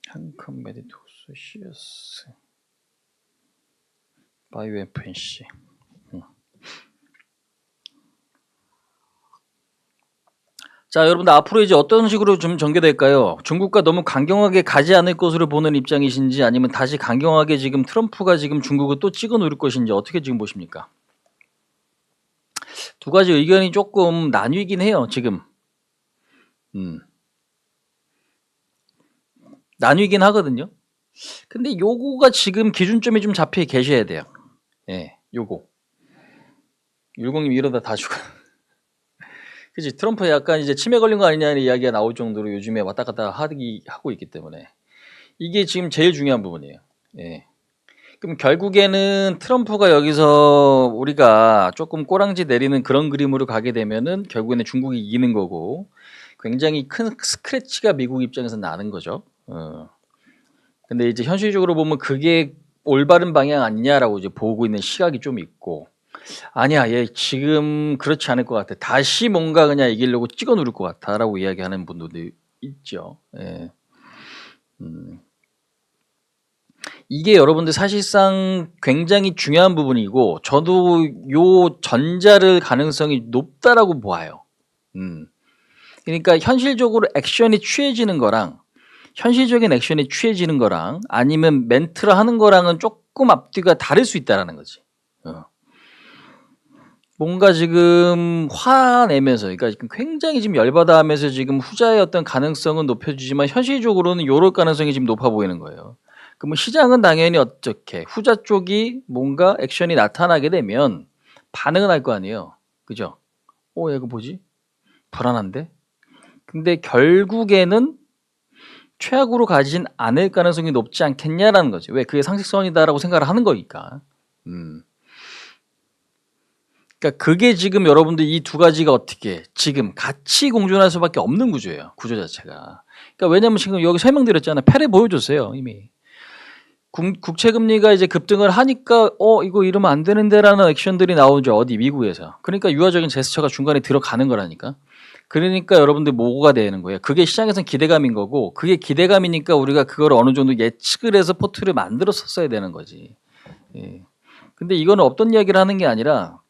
한컴 메디토스 CS 바이오 FNC. 자, 여러분들 앞으로 이제 어떤 식으로 좀 전개될까요? 중국과 너무 강경하게 가지 않을 것으로 보는 입장이신지 아니면 다시 강경하게 지금 트럼프가 지금 중국을 또 찍어 누를 것인지 어떻게 지금 보십니까? 두 가지 의견이 조금 나뉘긴 해요, 지금. 나뉘긴 하거든요. 근데 요거가 지금 기준점이 좀 잡혀 계셔야 돼요. 예, 요거. 율곡님 이러다 다 죽어. 그치, 트럼프 약간 이제 치매 걸린 거 아니냐는 이야기가 나올 정도로 요즘에 왔다 갔다 하고 있기 때문에 이게 지금 제일 중요한 부분이에요. 예. 그럼 결국에는 트럼프가 여기서 우리가 조금 꼬랑지 내리는 그런 그림으로 가게 되면은 결국에는 중국이 이기는 거고 굉장히 큰 스크래치가 미국 입장에서 나는 거죠. 근데 이제 현실적으로 보면 그게 올바른 방향 아니냐라고 이제 보고 있는 시각이 좀 있고 아니야, 얘 지금 그렇지 않을 것 같아. 다시 뭔가 그냥 이기려고 찍어 누를 것 같아라고 이야기하는 분들도 있죠. 예. 이게 여러분들 사실상 굉장히 중요한 부분이고 저도 요 전자를 가능성이 높다라고 보아요. 그러니까 현실적으로 액션이 취해지는 거랑 현실적인 액션이 취해지는 거랑 아니면 멘트를 하는 거랑은 조금 앞뒤가 다를 수 있다라는 거지. 뭔가 지금 화내면서 그러니까 지금 굉장히 지금 열받아 하면서 지금 후자의 어떤 가능성은 높여주지만 현실적으로는 요럴 가능성이 지금 높아 보이는 거예요. 그러면 시장은 당연히 어떻게 후자 쪽이 뭔가 액션이 나타나게 되면 반응은 할 거 아니에요. 그죠? 얘 이거 뭐지? 불안한데? 근데 결국에는 최악으로 가진 않을 가능성이 높지 않겠냐라는 거지. 왜? 그게 상식선이다라고 생각을 하는 거니까. 그러니까 그게 지금 여러분들 이 두 가지가 어떻게 지금 같이 공존할 수밖에 없는 구조예요. 구조 자체가. 그러니까 왜냐면 지금 여기 설명드렸잖아요. 패를 보여줬어요. 이미. 국채 금리가 이제 급등을 하니까 이거 이러면 안 되는데라는 액션들이 나오죠. 어디 미국에서. 그러니까 유화적인 제스처가 중간에 들어가는 거라니까. 그러니까 여러분들 뭐가 되는 거예요. 그게 시장에서는 기대감인 거고 그게 기대감이니까 우리가 그걸 어느 정도 예측을 해서 포트를 만들었었어야 되는 거지. 예. 근데 이거는 없던 이야기를 하는 게 아니라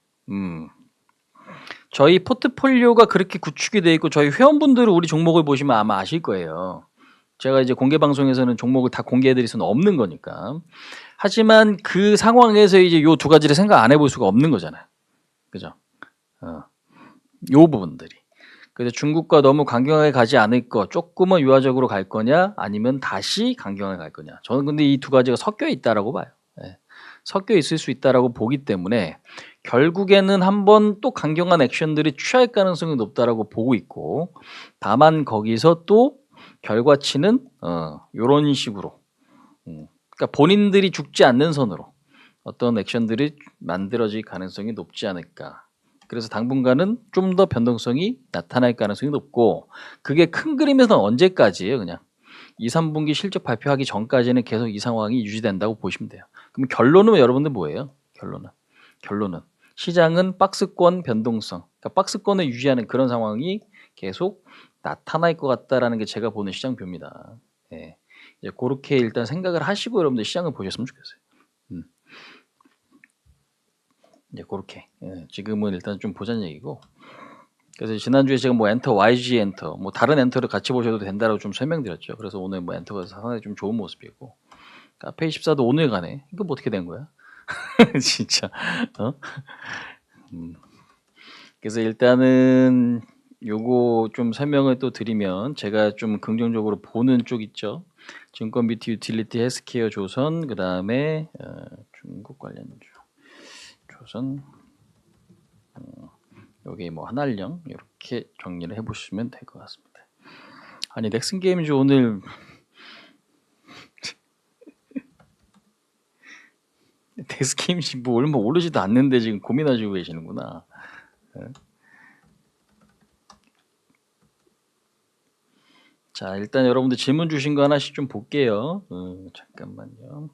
저희 포트폴리오가 그렇게 구축이 돼 있고 저희 회원분들은 우리 종목을 보시면 아마 아실 거예요. 제가 이제 공개 방송에서는 종목을 다 공개해드릴 수는 없는 거니까. 하지만 그 상황에서 이제 요 두 가지를 생각 안 해볼 수가 없는 거잖아요. 그죠? 요 부분들이. 그래서 중국과 너무 강경하게 가지 않을 거, 조금은 유화적으로 갈 거냐, 아니면 다시 강경하게 갈 거냐. 저는 근데 이 두 가지가 섞여 있다라고 봐요. 예. 섞여 있을 수 있다라고 보기 때문에 결국에는 한번 또 강경한 액션들이 취할 가능성이 높다라고 보고 있고, 다만 거기서 또 결과치는 이런 식으로, 그러니까 본인들이 죽지 않는 선으로 어떤 액션들이 만들어질 가능성이 높지 않을까. 그래서 당분간은 좀 더 변동성이 나타날 가능성이 높고 그게 큰 그림에서는 언제까지예요? 그냥 2, 3분기 실적 발표하기 전까지는 계속 이 상황이 유지된다고 보시면 돼요. 그럼 결론은 여러분들 뭐예요? 결론은 시장은 박스권 변동성, 그러니까 박스권을 유지하는 그런 상황이 계속 나타날 것 같다라는 게 제가 보는 시장표입니다. 예. 이제 그렇게 일단 생각을 하시고 여러분들 시장을 보셨으면 좋겠어요. 이제 그렇게 지금은 일단 좀 보자는 얘기고. 그래서 지난주에 제가 뭐 엔터, YG 엔터, 뭐 다른 엔터를 같이 보셔도 된다라고 좀 설명드렸죠. 그래서 오늘 뭐 엔터가 상당히 좀 좋은 모습이고, 카페24도 오늘 가네. 이거 뭐 어떻게 된 거야? 진짜. 그래서 일단은 요거 좀 설명을 또 드리면 제가 좀 긍정적으로 보는 쪽 있죠. 증권, BT, 유틸리티, 헬스케어, 조선, 그 다음에 중국 관련주, 조선. 여기 뭐 한알령 이렇게 정리를 해보시면 될 것 같습니다. 아니 넥슨 게임즈 오늘 넥슨 게임즈 뭐 얼마 오르지도 않는데 지금 고민하시고 계시는구나. 자 일단 여러분들 질문 주신 거 하나씩 좀 볼게요. 잠깐만요.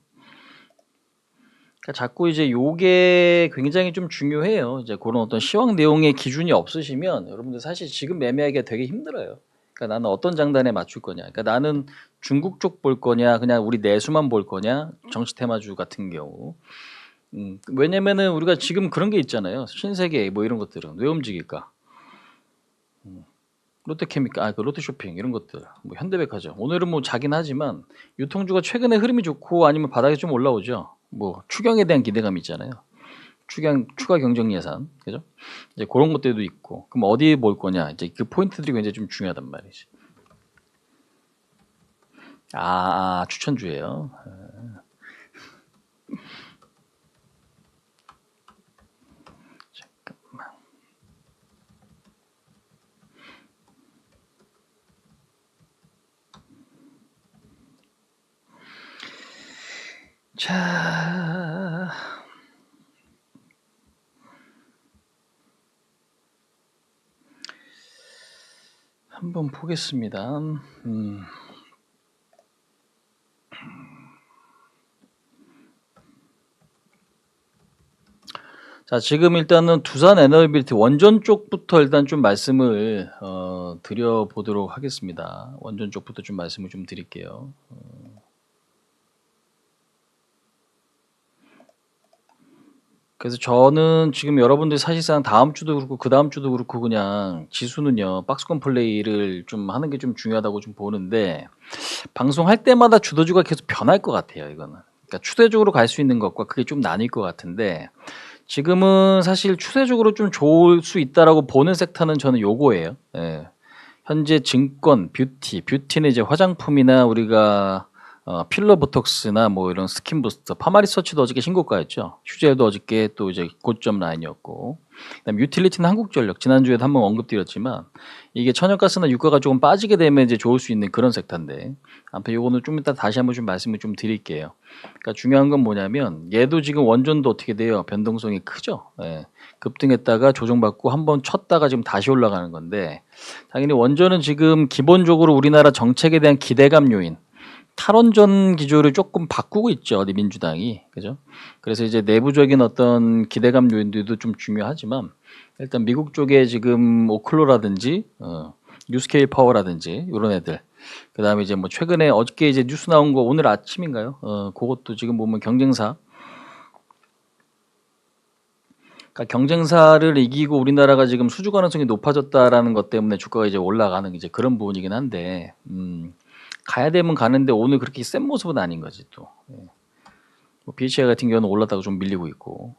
그러니까 자꾸 이제 요게 굉장히 좀 중요해요. 이제 그런 어떤 시황 내용의 기준이 없으시면 여러분들 사실 지금 매매하기가 되게 힘들어요. 그러니까 나는 어떤 장단에 맞출 거냐. 그러니까 나는 중국 쪽 볼 거냐, 그냥 우리 내수만 볼 거냐, 정치 테마주 같은 경우. 왜냐면은 우리가 지금 그런 게 있잖아요. 신세계 뭐 이런 것들은 왜 움직일까? 롯데케미칼, 그 롯데쇼핑 이런 것들, 뭐 현대백화점. 오늘은 뭐 자긴 하지만 유통주가 최근에 흐름이 좋고 아니면 바닥에 좀 올라오죠. 뭐 추경에 대한 기대감이 있잖아요. 추가 경정 예산, 그죠? 이제 그런 것들도 있고. 그럼 어디에 볼 거냐? 이제 그 포인트들이 굉장히 좀 중요하단 말이지. 추천주예요. 잠깐만. 자, 한번 보겠습니다. 자, 지금 일단은 두산 에너빌리티 원전 쪽부터 일단 좀 말씀을 드려보도록 하겠습니다. 원전 쪽부터 좀 말씀을 좀 드릴게요. 그래서 저는 지금 여러분들 사실상 다음 주도 그렇고 그 다음 주도 그렇고 그냥 지수는요 박스권 플레이를 좀 하는 게 좀 중요하다고 좀 보는데 방송할 때마다 주도주가 계속 변할 것 같아요. 이거는 그러니까 추세적으로 갈 수 있는 것과 그게 좀 나뉠 것 같은데 지금은 사실 추세적으로 좀 좋을 수 있다라고 보는 섹터는 저는 요거예요. 예. 현재 증권, 뷰티는 이제 화장품이나 우리가 필러 보톡스나 뭐 이런 스킨 부스터, 파마리서치도 어저께 신고가였죠. 휴젤도 어저께 또 이제 고점 라인이었고, 그다음 유틸리티는 한국전력 지난주에도 한번 언급드렸지만 이게 천연가스나 유가가 조금 빠지게 되면 이제 좋을 수 있는 그런 섹터인데, 아무튼 요거는 좀 이따 다시 한번 좀 말씀을 좀 드릴게요. 그러니까 중요한 건 뭐냐면 얘도 지금 원전도 어떻게 돼요? 변동성이 크죠. 예. 급등했다가 조정받고 한번 쳤다가 지금 다시 올라가는 건데 당연히 원전은 지금 기본적으로 우리나라 정책에 대한 기대감 요인 탈원전 기조를 조금 바꾸고 있죠. 어디 민주당이. 그죠? 그래서 이제 내부적인 어떤 기대감 요인들도 좀 중요하지만 일단 미국 쪽에 지금 오클로라든지 뉴스케일 파워라든지 이런 애들 그다음에 이제 뭐 최근에 어저께 이제 뉴스 나온 거 오늘 아침인가요? 그것도 지금 보면 경쟁사 그러니까 경쟁사를 이기고 우리나라가 지금 수주 가능성이 높아졌다라는 것 때문에 주가가 이제 올라가는 이제 그런 부분이긴 한데 가야 되면 가는데 오늘 그렇게 센 모습은 아닌 거지 또. 예. 뭐 BHI 같은 경우는 올랐다가 좀 밀리고 있고.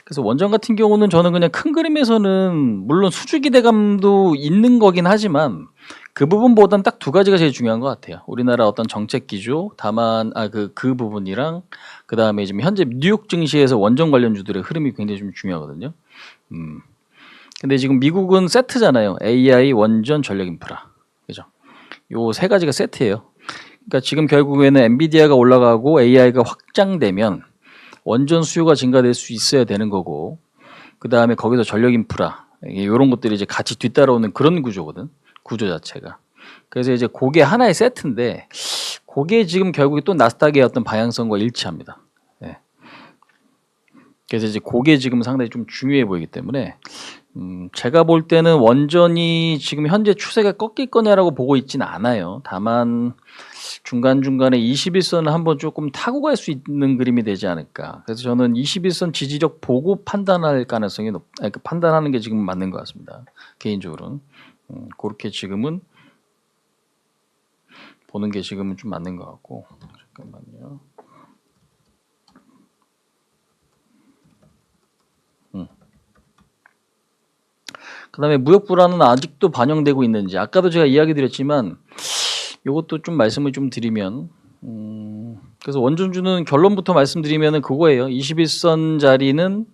그래서 원전 같은 경우는 저는 그냥 큰 그림에서는 물론 수주 기대감도 있는 거긴 하지만 그 부분보단 딱 두 가지가 제일 중요한 것 같아요. 우리나라 어떤 정책 기조, 다만 그 부분이랑 그 다음에 지금 현재 뉴욕 증시에서 원전 관련주들의 흐름이 굉장히 좀 중요하거든요. 근데 지금 미국은 세트잖아요. AI, 원전, 전력 인프라. 그죠? 요 세 가지가 세트예요. 그러니까 지금 결국에는 엔비디아가 올라가고 AI가 확장되면 원전 수요가 증가될 수 있어야 되는 거고 그 다음에 거기서 전력 인프라 이런 것들이 이제 같이 뒤따라오는 그런 구조거든. 구조 자체가. 그래서 이제 그게 하나의 세트인데 그게 지금 결국에 또 나스닥의 어떤 방향성과 일치합니다. 네. 그래서 이제 그게 지금 상당히 좀 중요해 보이기 때문에 제가 볼 때는 원전이 지금 현재 추세가 꺾일 거냐라고 보고 있지는 않아요. 다만 중간중간에 21선을 한번 조금 타고 갈 수 있는 그림이 되지 않을까. 그래서 저는 21선 지지력 보고 판단할 가능성이 판단하는 게 지금 맞는 것 같습니다. 개인적으로는. 그렇게 지금은 보는 게 지금은 좀 맞는 것 같고. 잠깐만요. 그 다음에 무역 불안은 아직도 반영되고 있는지 아까도 제가 이야기 드렸지만 이것도 좀 말씀을 좀 드리면 그래서 원전주는 결론부터 말씀드리면 그거예요. 21선 자리는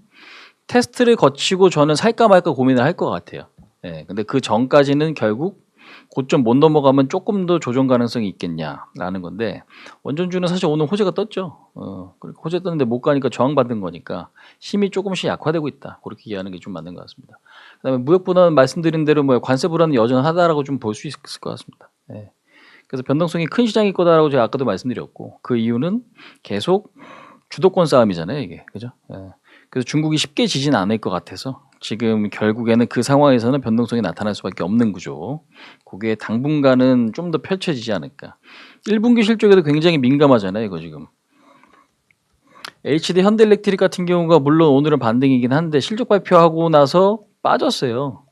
테스트를 거치고 저는 살까 말까 고민을 할 것 같아요. 예, 근데 그 전까지는 결국 고점 못 넘어가면 조금 더 조정 가능성이 있겠냐라는 건데 원전주는 사실 오늘 호재가 떴죠. 호재 떴는데 못 가니까 저항받은 거니까 힘이 조금씩 약화되고 있다. 그렇게 이해하는 게 좀 맞는 것 같습니다. 그다음에 무역 불안 말씀드린 대로 뭐 관세 불안은 여전하다라고 좀 볼 수 있을 것 같습니다. 예. 그래서 변동성이 큰 시장일 거다라고 제가 아까도 말씀드렸고 그 이유는 계속 주도권 싸움이잖아요, 이게. 그죠? 예. 그래서 중국이 쉽게 지진 않을 것 같아서 지금 결국에는 그 상황에서는 변동성이 나타날 수밖에 없는 구조. 그게 당분간은 좀 더 펼쳐지지 않을까. 1분기 실적에도 굉장히 민감하잖아요, 이거 지금. HD 현대일렉트릭 같은 경우가 물론 오늘은 반등이긴 한데 실적 발표하고 나서 빠졌어요.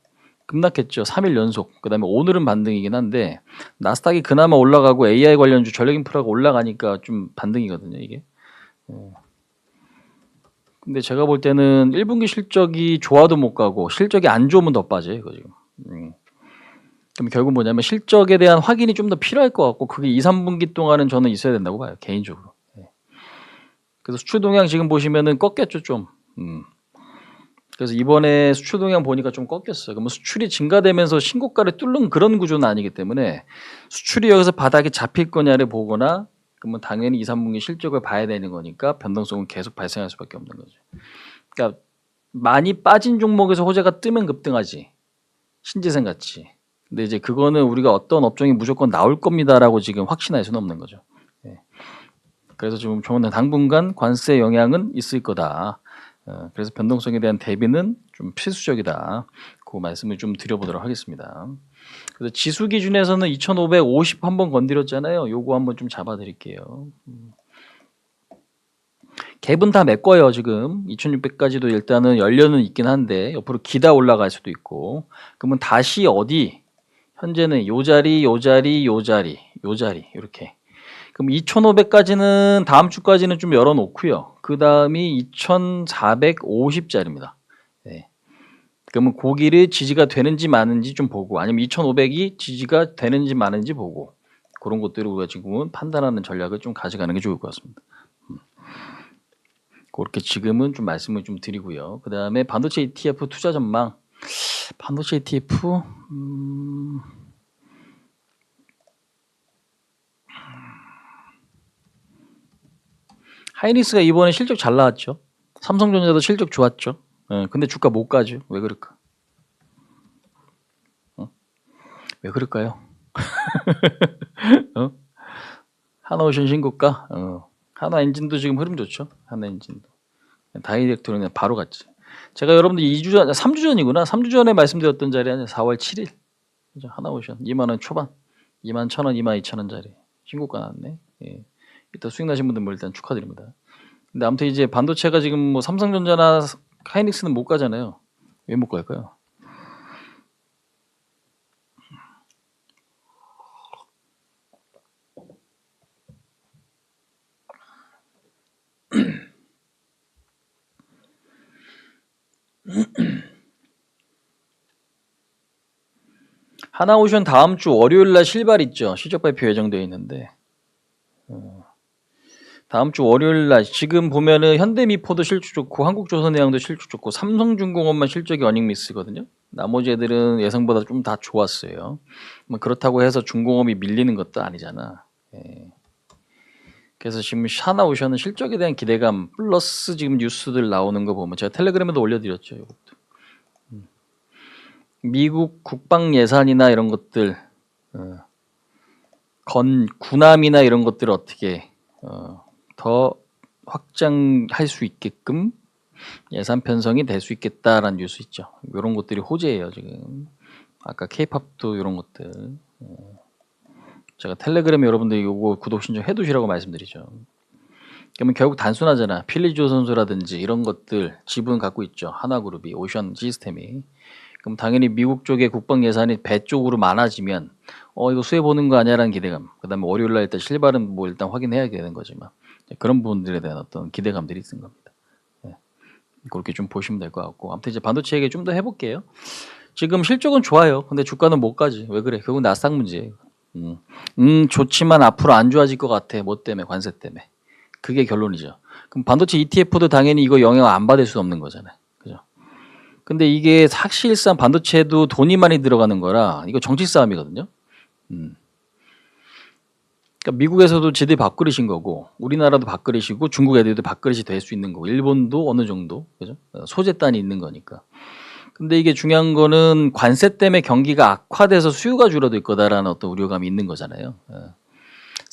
급락했죠. 3일 연속. 그다음에 오늘은 반등이긴 한데 나스닥이 그나마 올라가고 AI 관련주 전력 인프라가 올라가니까 좀 반등이거든요, 이게. 근데 제가 볼 때는 1분기 실적이 좋아도 못 가고 실적이 안 좋으면 더 빠져요, 이거 지금. 그럼 결국 뭐냐면 실적에 대한 확인이 좀 더 필요할 것 같고 그게 2, 3분기 동안은 저는 있어야 된다고 봐요, 개인적으로. 그래서 수출 동향 지금 보시면은 꺾였죠, 좀. 그래서 이번에 수출 동향 보니까 좀 꺾였어요. 그러면 수출이 증가되면서 신고가를 뚫는 그런 구조는 아니기 때문에 수출이 여기서 바닥에 잡힐 거냐를 보거나 그러면 당연히 2, 3분기 실적을 봐야 되는 거니까 변동성은 계속 발생할 수밖에 없는 거죠. 그러니까 많이 빠진 종목에서 호재가 뜨면 급등하지. 신재생 같이. 근데 이제 그거는 우리가 어떤 업종이 무조건 나올 겁니다라고 지금 확신할 수는 없는 거죠. 그래서 지금 저는 당분간 관세 영향은 있을 거다. 그래서 변동성에 대한 대비는 좀 필수적이다. 그 말씀을 좀 드려보도록 하겠습니다. 그래서 지수 기준에서는 2,550 한번 건드렸잖아요. 요거 한번 좀 잡아드릴게요. 갭은 다 메꿔요. 지금 2,600까지도 일단은 열려는 있긴 한데 옆으로 기다 올라갈 수도 있고. 그러면 다시 어디? 현재는 요 자리, 요 자리, 요 자리, 요 자리 이렇게. 그럼 2,500까지는 다음 주까지는 좀 열어놓고요. 그 다음이 2,450짜리입니다. 네. 그러면 고기를 지지가 되는지 마는지 좀 보고 아니면 2,500이 지지가 되는지 마는지 보고 그런 것들을 우리가 지금은 판단하는 전략을 좀 가져가는 게 좋을 것 같습니다. 그렇게 지금은 좀 말씀을 좀 드리고요. 그 다음에 반도체 ETF 투자 전망. 반도체 ETF 하이닉스가 이번에 실적 잘 나왔죠. 삼성전자도 실적 좋았죠. 근데 주가 못 가죠. 왜 그럴까? 왜 그럴까요? 하나오션 신고가? 하나 엔진도 지금 흐름 좋죠. 하나 엔진도. 다이렉트로는 바로 갔지. 제가 여러분들 2주 전, 3주 전이구나. 3주 전에 말씀드렸던 자리 아니야. 4월 7일. 그죠? 하나오션 2만 원 초반. 2만 1,000원, 2만 2,000원짜리. 신고가 나왔네. 예. 이따 수익 나신 분들 뭐 일단 축하드립니다. 근데 아무튼 이제 반도체가 지금 뭐 삼성전자나 하이닉스는 못 가잖아요. 왜 못 갈까요? 하나오션 다음 주 월요일 날 실발 있죠. 실적 발표 예정되어 있는데 다음 주 월요일 날 지금 보면은 현대미포도 실적 좋고 한국조선해양도 실적 좋고 삼성중공업만 실적이 어닝 미스거든요. 나머지 애들은 예상보다 좀 다 좋았어요. 뭐 그렇다고 해서 중공업이 밀리는 것도 아니잖아. 예. 그래서 지금 하나오션은 실적에 대한 기대감 플러스 지금 뉴스들 나오는 거 보면 제가 텔레그램에도 올려드렸죠. 이것도. 미국 국방 예산이나 이런 것들, 군함이나 이런 것들을 어떻게 더 확장할 수 있게끔 예산 편성이 될 수 있겠다라는 뉴스 있죠. 이런 것들이 호재예요 지금. 아까 K-팝도 이런 것들. 제가 텔레그램에 여러분들 이거 구독 신청해 두시라고 말씀드리죠. 그러면 결국 단순하잖아. 필리조 선수라든지 이런 것들 지분 갖고 있죠. 하나그룹이, 오션 시스템이. 그럼 당연히 미국 쪽의 국방 예산이 배 쪽으로 많아지면 이거 수혜 보는 거 아니야라는 기대감. 그다음에 월요일 날 일단 실발은 뭐 일단 확인해야 되는 거지만 그런 부분들에 대한 어떤 기대감들이 있는 겁니다. 네. 그렇게 좀 보시면 될 것 같고 아무튼 이제 반도체 얘기 좀 더 해볼게요. 지금 실적은 좋아요. 근데 주가는 못 가지. 왜 그래? 결국 나스닥 문제예요. 좋지만 앞으로 안 좋아질 것 같아. 뭐 때문에? 관세 때문에. 그게 결론이죠. 그럼 반도체 ETF도 당연히 이거 영향 안 받을 수 없는 거잖아요. 그죠? 근데 이게 사실상 반도체도 돈이 많이 들어가는 거라 이거 정치 싸움이거든요. 그러니까 미국에서도 지들 밥그릇인 거고 우리나라도 밥그릇이고 중국 애들도 밥그릇이 될 수 있는 거고 일본도 어느 정도 그죠? 소재단이 있는 거니까. 근데 이게 중요한 거는 관세 때문에 경기가 악화돼서 수요가 줄어들 거다라는 어떤 우려감이 있는 거잖아요.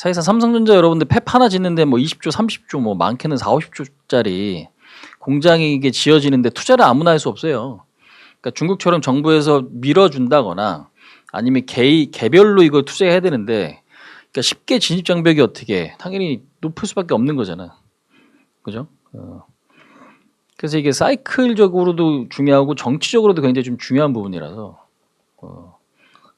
사실상 삼성전자 여러분들 팹 하나 짓는데 뭐 20조, 30조, 뭐 많게는 4, 50조짜리 공장이 이게 지어지는데 투자를 아무나 할 수 없어요. 그러니까 중국처럼 정부에서 밀어준다거나 아니면 개별로 이걸 투자해야 되는데, 그러니까 쉽게 진입 장벽이 어떻게 당연히 높을 수밖에 없는 거잖아. 그죠? 그래서 이게 사이클적으로도 중요하고 정치적으로도 굉장히 좀 중요한 부분이라서.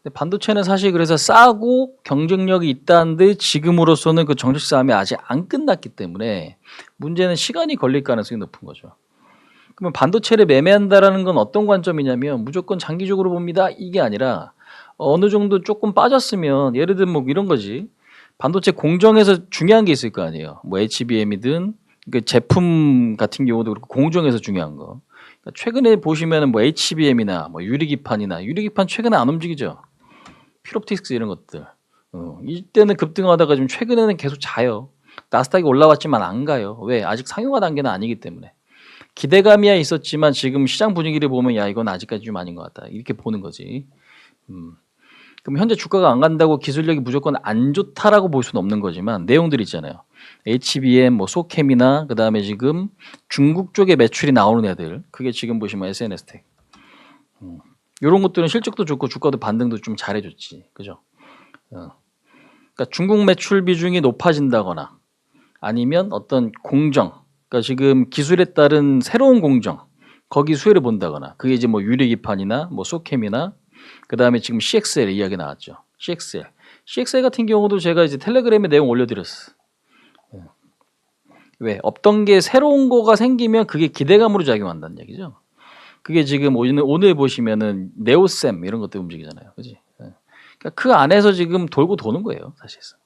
근데 반도체는 사실 그래서 싸고 경쟁력이 있다는데 지금으로서는 그 정책 싸움이 아직 안 끝났기 때문에 문제는 시간이 걸릴 가능성이 높은 거죠. 그러면 반도체를 매매한다라는 건 어떤 관점이냐면 무조건 장기적으로 봅니다. 이게 아니라 어느 정도 조금 빠졌으면 예를 들면 뭐 이런 거지. 반도체 공정에서 중요한 게 있을 거 아니에요. 뭐 HBM이든 그 제품 같은 경우도 그렇고 공정에서 중요한 거. 그러니까 최근에 보시면은 뭐 HBM이나 뭐 유리기판 최근에 안 움직이죠. 필옵틱스 이런 것들. 이때는 급등하다가 좀 최근에는 계속 자요. 나스닥이 올라왔지만 안 가요. 왜? 아직 상용화 단계는 아니기 때문에. 기대감이야 있었지만 지금 시장 분위기를 보면 야 이건 아직까지 좀 아닌 것 같다 이렇게 보는 거지. 그럼 현재 주가가 안 간다고 기술력이 무조건 안 좋다라고 볼 수는 없는 거지만 내용들 있잖아요. HBM, 뭐 소캠이나 그 다음에 지금 중국 쪽에 매출이 나오는 애들, 그게 지금 보시면 SNS텍. 이런 것들은 실적도 좋고 주가도 반등도 좀 잘해줬지, 그죠? 그러니까 중국 매출 비중이 높아진다거나 아니면 어떤 공정. 그러니까 지금 기술에 따른 새로운 공정 거기 수혜를 본다거나 그게 이제 뭐 유리기판이나 뭐 소캠이나 그 다음에 지금 CXL 이야기 나왔죠. CXL 같은 경우도 제가 이제 텔레그램에 내용 올려드렸어. 왜? 없던 게 새로운 거가 생기면 그게 기대감으로 작용한다는 얘기죠. 그게 지금 오늘 보시면은 네오셈 이런 것들 움직이잖아요, 그지? 그러니까 그 안에서 지금 돌고 도는 거예요, 사실상.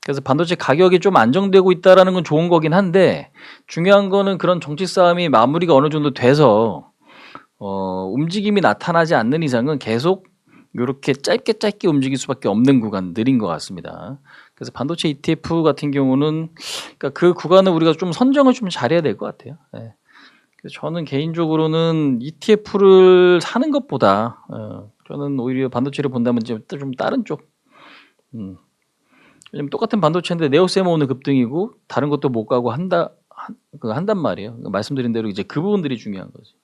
그래서 반도체 가격이 좀 안정되고 있다라는 건 좋은 거긴 한데 중요한 거는 그런 정치 싸움이 마무리가 어느 정도 돼서 움직임이 나타나지 않는 이상은 계속 이렇게 짧게 움직일 수밖에 없는 구간들인 것 같습니다. 그래서 반도체 ETF 같은 경우는 그러니까 그 구간을 우리가 좀 선정을 좀 잘해야 될 것 같아요. 네. 그래서 저는 개인적으로는 ETF를 사는 것보다 저는 오히려 반도체를 본다면 좀 다른 쪽. 왜냐면 똑같은 반도체인데 네오셈 오늘 급등이고 다른 것도 못 가고 한단 말이에요. 말씀드린 대로 이제 그 부분들이 중요한 거지.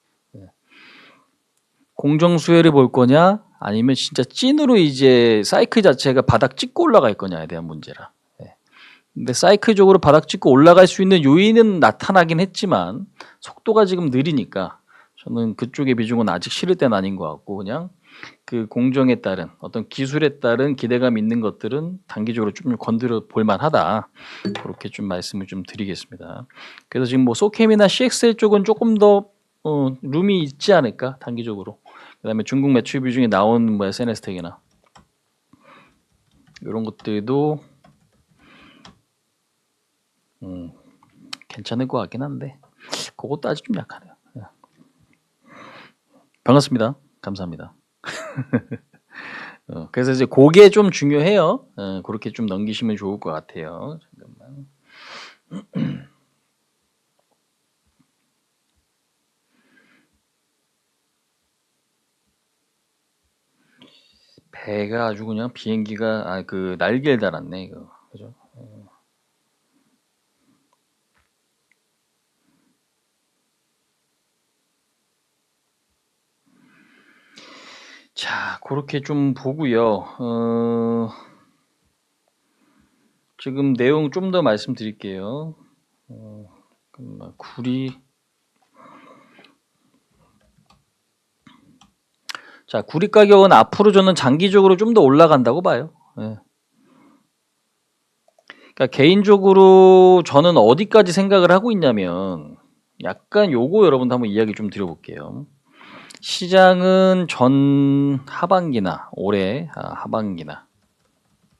공정 수혜를 볼 거냐 아니면 진짜 찐으로 이제 사이클 자체가 바닥 찍고 올라갈 거냐에 대한 문제라. 근데 사이클적으로 바닥 찍고 올라갈 수 있는 요인은 나타나긴 했지만 속도가 지금 느리니까 저는 그쪽의 비중은 아직 실을 때는 아닌 것 같고 그냥 그 공정에 따른 어떤 기술에 따른 기대감 있는 것들은 단기적으로 좀 건드려 볼 만하다. 그렇게 좀 말씀을 좀 드리겠습니다. 그래서 지금 뭐 소캠이나 CXL 쪽은 조금 더 룸이 있지 않을까 단기적으로. 그다음에 중국 매출 비중이 나온 뭐 SNS텍이나 이런 것들도 괜찮을 것 같긴 한데 그것도 아직 좀 약하네요. 반갑습니다. 감사합니다. 그래서 이제 그게 좀 중요해요. 그렇게 좀 넘기시면 좋을 것 같아요. 잠깐만. 배가 아주 그냥 비행기가 그 날개를 달았네 이거, 그죠? 자, 그렇게 좀 보고요. 지금 내용 좀 더 말씀드릴게요. 구리. 자, 구리 가격은 앞으로 저는 장기적으로 좀 더 올라간다고 봐요. 그러니까 개인적으로 저는 어디까지 생각을 하고 있냐면 약간 요거 여러분들 한번 이야기 좀 드려볼게요. 시장은 전 하반기나 올해 하반기나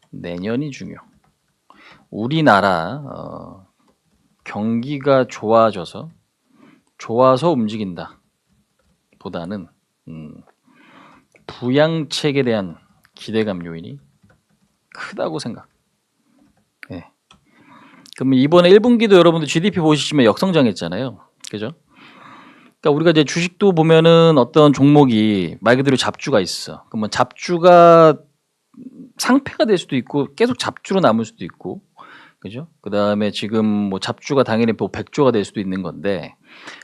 내년이 중요. 우리나라 경기가 좋아서 움직인다 보다는 부양책에 대한 기대감 요인이 크다고 생각. 네. 그러면 이번에 1분기도 여러분들 GDP 보시면 역성장했잖아요. 그죠? 그러니까 우리가 이제 주식도 보면은 어떤 종목이 말 그대로 잡주가 있어. 그러면 잡주가 상패가 될 수도 있고 계속 잡주로 남을 수도 있고, 그죠? 그 다음에 지금 뭐 잡주가 당연히 뭐 백조가 될 수도 있는 건데,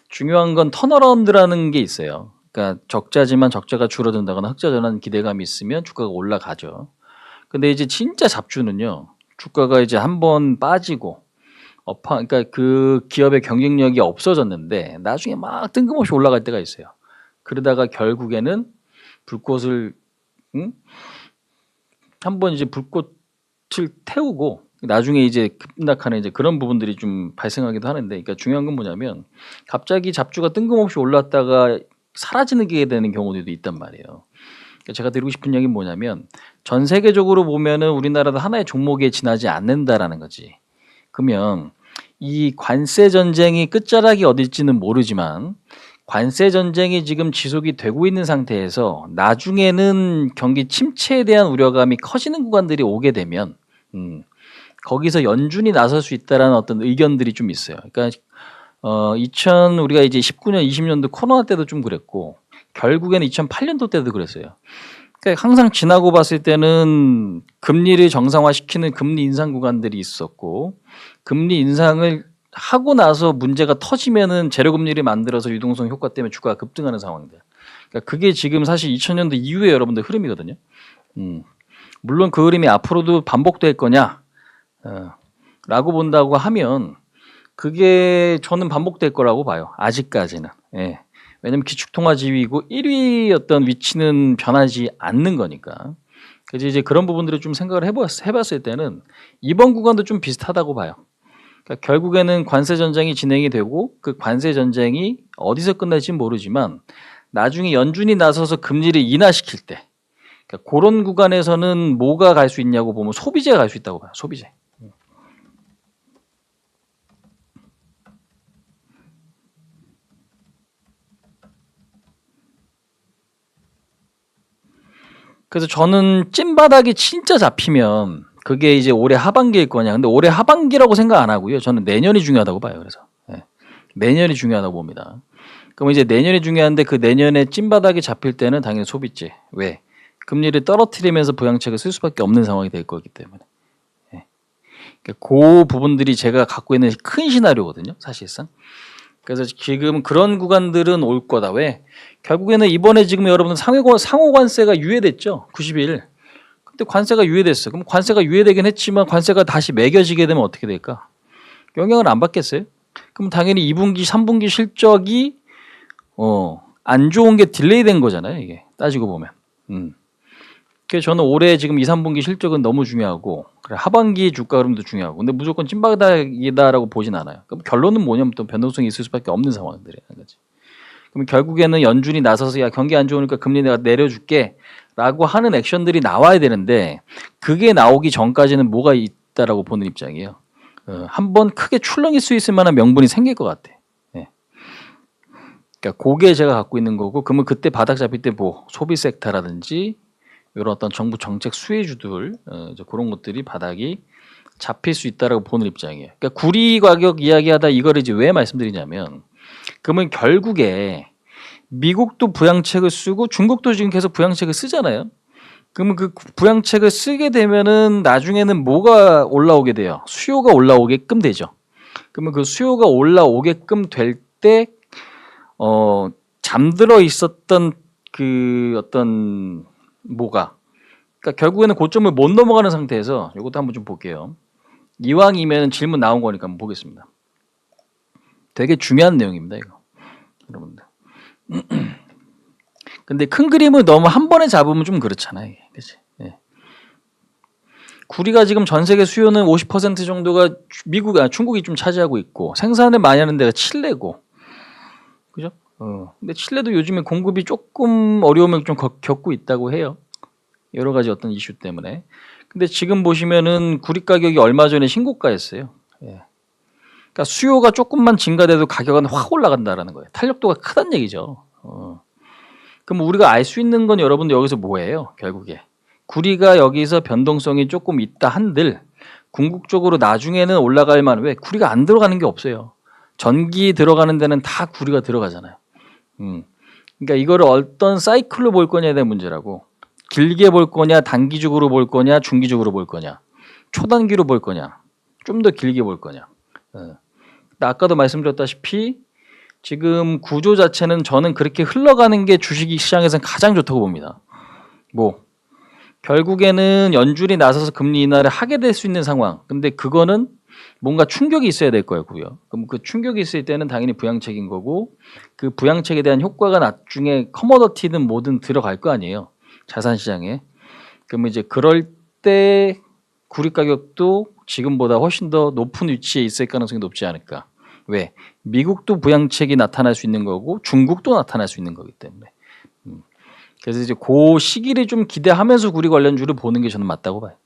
중요한 건 턴어라운드라는 게 있어요. 그러니까 적자지만 적자가 줄어든다거나 흑자 전환 기대감이 있으면 주가가 올라가죠. 근데 이제 진짜 잡주는요, 주가가 이제 한번 빠지고 그러니까 그 기업의 경쟁력이 없어졌는데 나중에 막 뜬금없이 올라갈 때가 있어요. 그러다가 결국에는 불꽃을 한번 이제 불꽃을 태우고 나중에 이제 급락하는 이제 그런 부분들이 좀 발생하기도 하는데, 그러니까 중요한 건 뭐냐면 갑자기 잡주가 뜬금없이 올랐다가 사라지는 게 되는 경우들도 있단 말이에요. 그러니까 제가 드리고 싶은 얘기는 뭐냐면 전 세계적으로 보면은 우리나라도 하나의 종목에 지나지 않는다라는 거지. 그러면 이 관세 전쟁이 끝자락이 어딜지는 모르지만 관세 전쟁이 지금 지속이 되고 있는 상태에서 나중에는 경기 침체에 대한 우려감이 커지는 구간들이 오게 되면 거기서 연준이 나설 수 있다라는 어떤 의견들이 좀 있어요. 그러니까 우리가 이제 19년, 20년도 코로나 때도 좀 그랬고 결국에는 2008년도 때도 그랬어요. 그러니까 항상 지나고 봤을 때는 금리를 정상화시키는 금리 인상 구간들이 있었고, 금리 인상을 하고 나서 문제가 터지면은 제로금리를 만들어서 유동성 효과 때문에 주가가 급등하는 상황들. 그러니까 그게 지금 사실 2000년도 이후에 여러분들 흐름이거든요. 물론 그 흐름이 앞으로도 반복될 거냐 라고 본다고 하면 그게 저는 반복될 거라고 봐요. 아직까지는. 예. 왜냐면 기축통화지위고 1위 어떤 위치는 변하지 않는 거니까. 그래서 이제 그런 부분들을 좀 생각을 해봤을 때는 이번 구간도 좀 비슷하다고 봐요. 그러니까 결국에는 관세 전쟁이 진행이 되고 그 관세 전쟁이 어디서 끝날지 모르지만 나중에 연준이 나서서 금리를 인하시킬 때, 그러니까 그런 구간에서는 뭐가 갈 수 있냐고 보면 소비재가 갈 수 있다고 봐요. 소비재. 그래서 저는 찐바닥이 진짜 잡히면 그게 이제 올해 하반기일 거냐. 근데 올해 하반기라고 생각 안 하고요. 저는 내년이 중요하다고 봐요. 그래서 내년이 중요하다고 봅니다. 그럼 이제 내년이 중요한데 그 내년에 찐바닥이 잡힐 때는 당연히 소비재. 왜? 금리를 떨어뜨리면서 부양책을 쓸 수밖에 없는 상황이 될 거기 때문에. 그러니까 그 부분들이 제가 갖고 있는 큰 시나리오거든요. 사실상. 그래서 지금 그런 구간들은 올 거다. 왜? 결국에는 이번에 지금 여러분들 상호 관세가 유예됐죠. 90일. 근데 관세가 유예됐어. 그럼 관세가 유예되긴 했지만 관세가 다시 매겨지게 되면 어떻게 될까? 영향을 안 받겠어요? 그럼 당연히 2분기, 3분기 실적이 안 좋은 게 딜레이 된 거잖아요. 이게 따지고 보면. 그래서 저는 올해 지금 2, 3분기 실적은 너무 중요하고 하반기 주가 흐름도 중요하고, 근데 무조건 찐바닥이다라고 보진 않아요. 그럼 결론은 뭐냐면 또 변동성이 있을 수밖에 없는 상황들이라는 거지. 그럼 결국에는 연준이 나서서 야 경기 안 좋으니까 금리 내가 내려줄게 라고 하는 액션들이 나와야 되는데 그게 나오기 전까지는 뭐가 있다라고 보는 입장이에요. 한번 크게 출렁일 수 있을 만한 명분이 생길 것 같아. 그러니까 그게 제가 갖고 있는 거고, 그러면 그때 바닥 잡힐 때 뭐 소비 섹터라든지 이런 어떤 정부 정책 수혜주들 이제 그런 것들이 바닥이 잡힐 수 있다라고 보는 입장이에요. 그러니까 구리 가격 이야기하다 이거를 이제 왜 말씀드리냐면, 그러면 결국에 미국도 부양책을 쓰고 중국도 지금 계속 부양책을 쓰잖아요. 그러면 그 부양책을 쓰게 되면은 나중에는 뭐가 올라오게 돼요? 수요가 올라오게끔 되죠. 그러면 그 수요가 올라오게끔 될 때 잠들어 있었던 그 어떤 뭐가, 그러니까 결국에는 고점을 못 넘어가는 상태에서 이것도 한번 좀 볼게요. 이왕이면 질문 나온 거니까 한번 보겠습니다. 되게 중요한 내용입니다, 이거 여러분들. 근데 큰 그림을 너무 한 번에 잡으면 좀 그렇잖아요, 이게. 그치? 예. 구리가 지금 전 세계 수요는 50% 정도가 중국이 좀 차지하고 있고, 생산을 많이 하는 데가 칠레고, 그죠? 근데 칠레도 요즘에 공급이 조금 어려움을 좀 겪고 있다고 해요. 여러 가지 어떤 이슈 때문에. 근데 지금 보시면은 구리 가격이 얼마 전에 신고가였어요. 예. 그러니까 수요가 조금만 증가돼도 가격은 확 올라간다라는 거예요. 탄력도가 크다는 얘기죠. 그럼 우리가 알 수 있는 건 여러분들 여기서 뭐예요? 결국에 구리가 여기서 변동성이 조금 있다 한들 궁극적으로 나중에는 올라갈 만한, 왜? 구리가 안 들어가는 게 없어요. 전기 들어가는 데는 다 구리가 들어가잖아요. 그러니까 이거를 어떤 사이클로 볼 거냐에 대한 문제라고. 길게 볼 거냐, 단기적으로 볼 거냐, 중기적으로 볼 거냐, 초단기로 볼 거냐, 좀 더 길게 볼 거냐. 근데 아까도 말씀드렸다시피 지금 구조 자체는 저는 그렇게 흘러가는 게 주식 시장에서는 가장 좋다고 봅니다. 뭐 결국에는 연준이 나서서 금리 인하를 하게 될 수 있는 상황. 근데 그거는 뭔가 충격이 있어야 될 거고요. 그럼 그 충격이 있을 때는 당연히 부양책인 거고 그 부양책에 대한 효과가 나중에 커머더티든 뭐든 들어갈 거 아니에요. 자산 시장에. 그러면 이제 그럴 때 구리 가격도 지금보다 훨씬 더 높은 위치에 있을 가능성이 높지 않을까. 왜? 미국도 부양책이 나타날 수 있는 거고 중국도 나타날 수 있는 거기 때문에. 그래서 이제 그 시기를 좀 기대하면서 구리 관련주를 보는 게 저는 맞다고 봐요.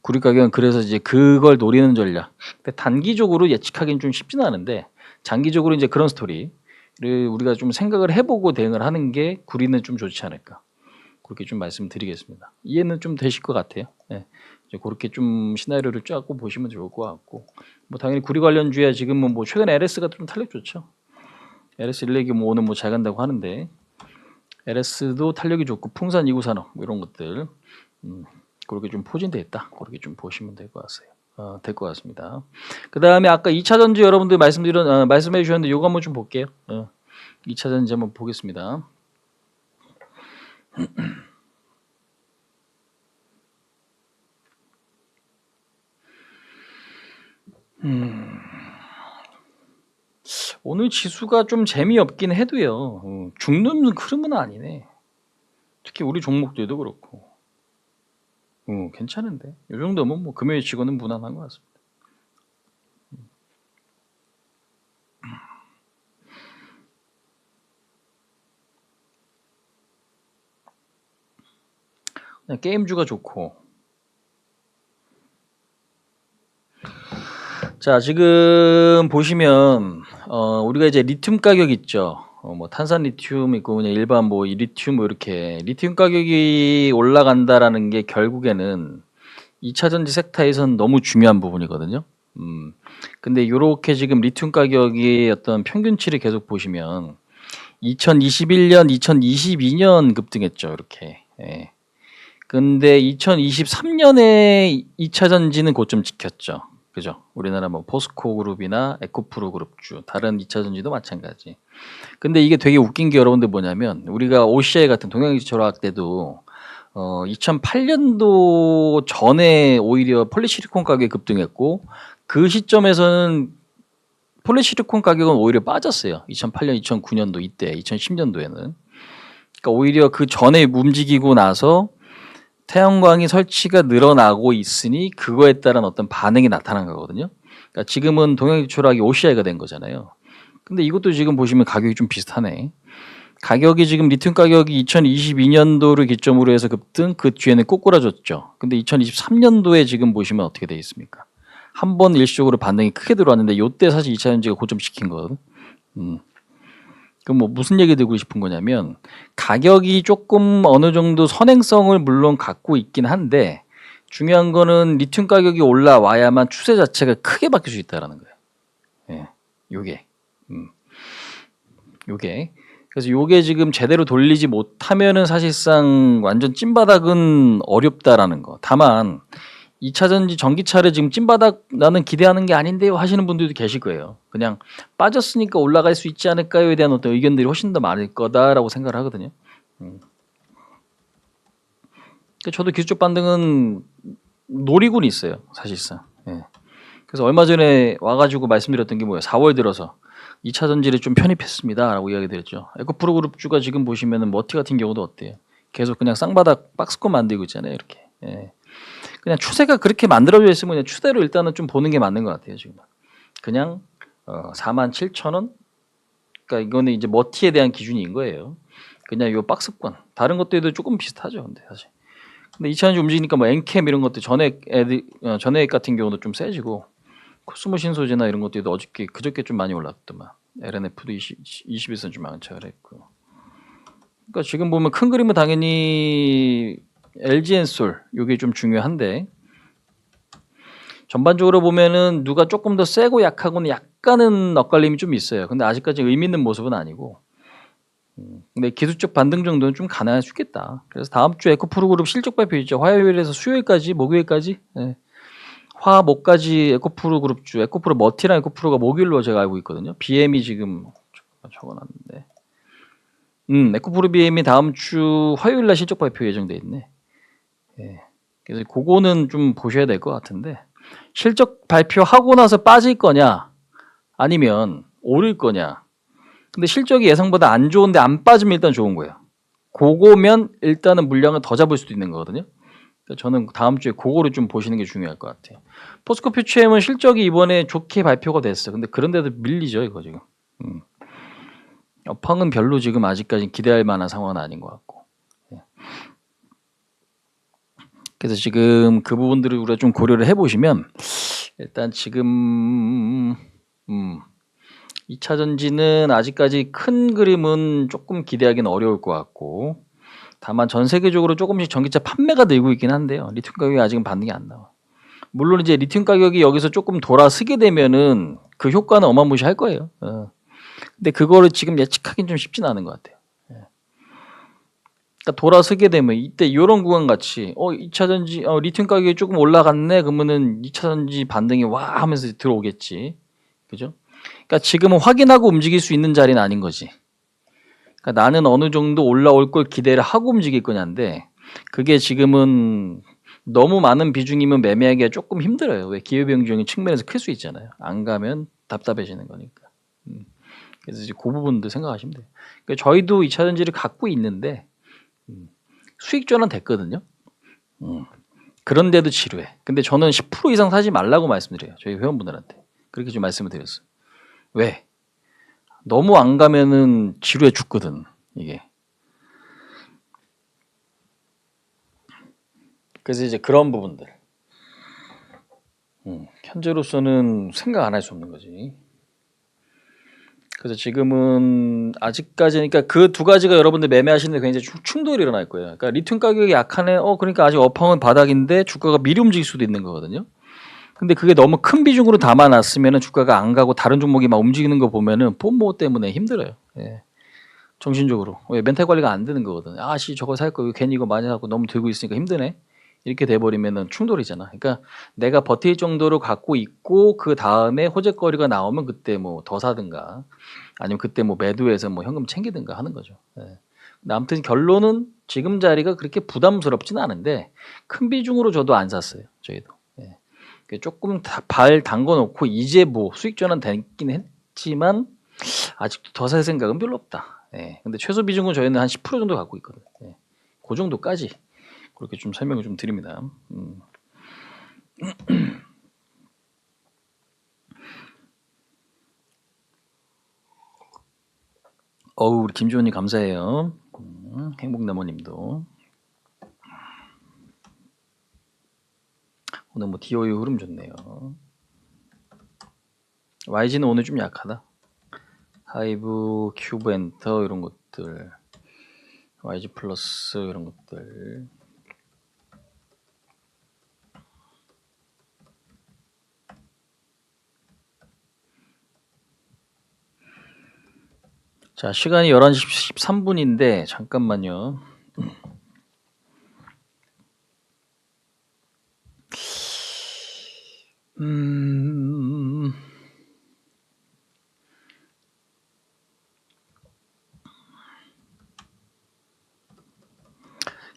구리 가격은 그래서 이제 그걸 노리는 전략. 근데 단기적으로 예측하기는 좀 쉽지는 않은데 장기적으로 이제 그런 스토리를 우리가 좀 생각을 해보고 대응을 하는 게 구리는 좀 좋지 않을까. 그렇게 좀 말씀드리겠습니다. 이해는 좀 되실 것 같아요. 네. 이제 그렇게 좀 시나리오를 짜고 보시면 좋을 것 같고 뭐 당연히 구리 관련주야 지금은 뭐 최근에 LS가 좀 탄력 좋죠. LS 일렉이 뭐 오늘 뭐 잘 간다고 하는데 LS도 탄력이 좋고 풍산 2구 산업 뭐 이런 것들 그렇게 좀 포진돼 있다. 그렇게 좀 보시면 될 것 같아요. 될 것 같습니다. 그 다음에 아까 2차 전지 여러분들 말씀해 주셨는데 이거 한번 좀 볼게요. 2차 전지 한번 보겠습니다. 오늘 지수가 좀 재미없긴 해도요. 죽는 흐름은 아니네. 특히 우리 종목들도 그렇고. 괜찮은데. 이 정도면 뭐 금요일 치고는 무난한 것 같습니다. 그냥 게임주가 좋고. 자, 지금 보시면 우리가 이제 리튬 가격 있죠. 뭐 탄산 리튬 있고 그냥 일반 뭐 리튬 뭐 이렇게 리튬 가격이 올라간다라는 게 결국에는 2차 전지 섹터에선 너무 중요한 부분이거든요. 근데 이렇게 지금 리튬 가격이 어떤 평균치를 계속 보시면 2021년, 2022년 급등했죠. 이렇게. 예. 근데 2023년에 2차 전지는 고점 지켰죠. 그죠? 우리나라 뭐 포스코 그룹이나 에코프로 그룹주, 다른 2차 전지도 마찬가지. 근데 이게 되게 웃긴 게 여러분들 뭐냐면 우리가 OCI 같은 동양지 조락 때도 2008년도 전에 오히려 폴리시리콘 가격이 급등했고 그 시점에서는 폴리시리콘 가격은 오히려 빠졌어요. 2008년, 2009년도 이때, 2010년도에는. 그러니까 오히려 그 전에 움직이고 나서 태양광이 설치가 늘어나고 있으니 그거에 따른 어떤 반응이 나타난 거거든요. 그러니까 지금은 동양지 조락이 OCI가 된 거잖아요. 근데 이것도 지금 보시면 가격이 좀 비슷하네. 가격이 지금 리튬 가격이 2022년도를 기점으로 해서 급등, 그 뒤에는 꼬꾸라졌죠. 근데 2023년도에 지금 보시면 어떻게 되어 있습니까? 한 번 일시적으로 반등이 크게 들어왔는데 이때 사실 2차 전지가 고점시킨 거거든. 그럼 뭐 무슨 얘기 드리고 싶은 거냐면 가격이 조금 어느 정도 선행성을 물론 갖고 있긴 한데 중요한 거는 리튬 가격이 올라와야만 추세 자체가 크게 바뀔 수 있다는 거예요. 예, 요게. 요게. 그래서 요게 지금 제대로 돌리지 못하면은 사실상 완전 찐바닥은 어렵다라는 거. 다만 2차 전지 전기차를 지금 찐바닥 나는 기대하는 게 아닌데요 하시는 분들도 계실 거예요. 그냥 빠졌으니까 올라갈 수 있지 않을까요에 대한 어떤 의견들이 훨씬 더 많을 거다라고 생각을 하거든요. 저도 기술적 반등은 노리고는 있어요, 사실상. 예. 그래서 얼마 전에 와가지고 말씀드렸던 게 뭐예요? 4월 들어서 2차 전지를 좀 편입했습니다라고 이야기 드렸죠. 에코프로 그룹주가 지금 보시면은 머티 같은 경우도 어때요? 계속 그냥 쌍바닥 박스권 만들고 있잖아요, 이렇게. 예. 그냥 추세가 그렇게 만들어져 있으면 그냥 추세로 일단은 좀 보는 게 맞는 것 같아요, 지금. 그냥 47,000원. 그러니까 이거는 이제 머티에 대한 기준인 거예요. 그냥 요 박스권. 다른 것들도 조금 비슷하죠, 근데 사실. 근데 2차 전지 움직이니까 뭐 엔캠 이런 것들 전액 같은 경우도 좀 세지고 코스모 신소재나 이런 것들도 그저께 좀 많이 올랐더만. LNF도 20일선 좀 망착을 했고. 그러니까 지금 보면 큰 그림은 당연히 LG엔솔 이게 좀 중요한데 전반적으로 보면은 누가 조금 더 세고 약하고는 약간은 엇갈림이 좀 있어요. 근데 아직까지 의미 있는 모습은 아니고 근데 기술적 반등 정도는 좀 가능할 수 있겠다. 그래서 다음 주 에코프로그룹 실적 발표 있죠. 화요일에서 수요일까지, 목요일까지, 네. 화, 목까지 에코프로그룹 주, 에코프로 머티랑 에코프로가 목요일로 제가 알고 있거든요. BM이 지금 적어놨는데, 에코프로 BM이 다음 주 화요일날 실적 발표 예정돼 있네. 예. 그래서 그거는 좀 보셔야 될 것 같은데, 실적 발표하고 나서 빠질 거냐, 아니면 오를 거냐. 근데 실적이 예상보다 안 좋은데 안 빠지면 일단 좋은 거예요. 그거면 일단은 물량을 더 잡을 수도 있는 거거든요. 그러니까 저는 다음 주에 그거를 좀 보시는 게 중요할 것 같아요. 포스코 퓨처엠은 실적이 이번에 좋게 발표가 됐어. 근데 그런데도 밀리죠, 이거 지금. 업황은 별로 지금 아직까지 기대할 만한 상황은 아닌 것 같고. 그래서 지금 그 부분들을 우리가 좀 고려를 해보시면 일단 지금 2차 전지는 아직까지 큰 그림은 조금 기대하기는 어려울 것 같고, 다만 전 세계적으로 조금씩 전기차 판매가 늘고 있긴 한데요. 리튬 가격이 아직은 반등이 안 나와. 물론 이제 리튬 가격이 여기서 조금 돌아서게 되면은 그 효과는 어마무시할 거예요. 근데 그거를 지금 예측하기는 좀 쉽지는 않은 것 같아요. 그러니까 돌아서게 되면 이때 이런 구간 같이 2차 전지 리튬 가격이 조금 올라갔네. 그러면은 2차 전지 반등이 와 하면서 들어오겠지. 그죠? 그러니까 지금은 확인하고 움직일 수 있는 자리는 아닌 거지. 그러니까 나는 어느 정도 올라올 걸 기대를 하고 움직일 거냐인데, 그게 지금은 너무 많은 비중이면 매매하기가 조금 힘들어요. 왜? 기회비용적인 측면에서 클 수 있잖아요. 안 가면 답답해지는 거니까. 그래서 이제 그 부분도 생각하시면 돼요. 그러니까 저희도 2차 전지를 갖고 있는데 수익 전환 됐거든요. 그런데도 지루해. 근데 저는 10% 이상 사지 말라고 말씀드려요. 저희 회원분들한테. 그렇게 좀 말씀을 드렸어요. 왜? 너무 안 가면은 지루해 죽거든, 이게. 그래서 이제 그런 부분들. 현재로서는 생각 안 할 수 없는 거지. 그래서 지금은 아직까지, 그러니까 그 두 가지가 여러분들 매매하시는데 굉장히 충돌이 일어날 거예요. 그러니까 리튬 가격이 약하네. 그러니까 아직 업황은 바닥인데 주가가 미리 움직일 수도 있는 거거든요. 근데 그게 너무 큰 비중으로 담아놨으면 주가가 안 가고 다른 종목이 막 움직이는 거 보면은 폼모 때문에 힘들어요. 예. 정신적으로. 왜? 멘탈 관리가 안 되는 거거든. 아씨 저거 살 거 괜히 이거 많이 하고 너무 들고 있으니까 힘드네. 이렇게 돼버리면은 충돌이잖아. 그러니까 내가 버틸 정도로 갖고 있고 그 다음에 호재거리가 나오면 그때 뭐 더 사든가 아니면 그때 뭐 매도해서 뭐 현금 챙기든가 하는 거죠. 예. 근데 아무튼 결론은 지금 자리가 그렇게 부담스럽지는 않은데 큰 비중으로 저도 안 샀어요. 저희도. 예. 조금 발 담궈 놓고 이제 뭐 수익 전환 됐긴 했지만 아직도 더 살 생각은 별로 없다. 예. 근데 최소 비중은 저희는 한 10% 정도 갖고 있거든요. 예. 그 정도까지 그렇게 좀 설명을 좀 드립니다. 우리 김주원님 감사해요. 행복나무님도 오늘 뭐 DOU 흐름 좋네요. YG는 오늘 좀 약하다. 하이브, 큐브 엔터 이런 것들, YG 플러스 이런 것들. 자, 시간이 11시 13분인데 잠깐만요.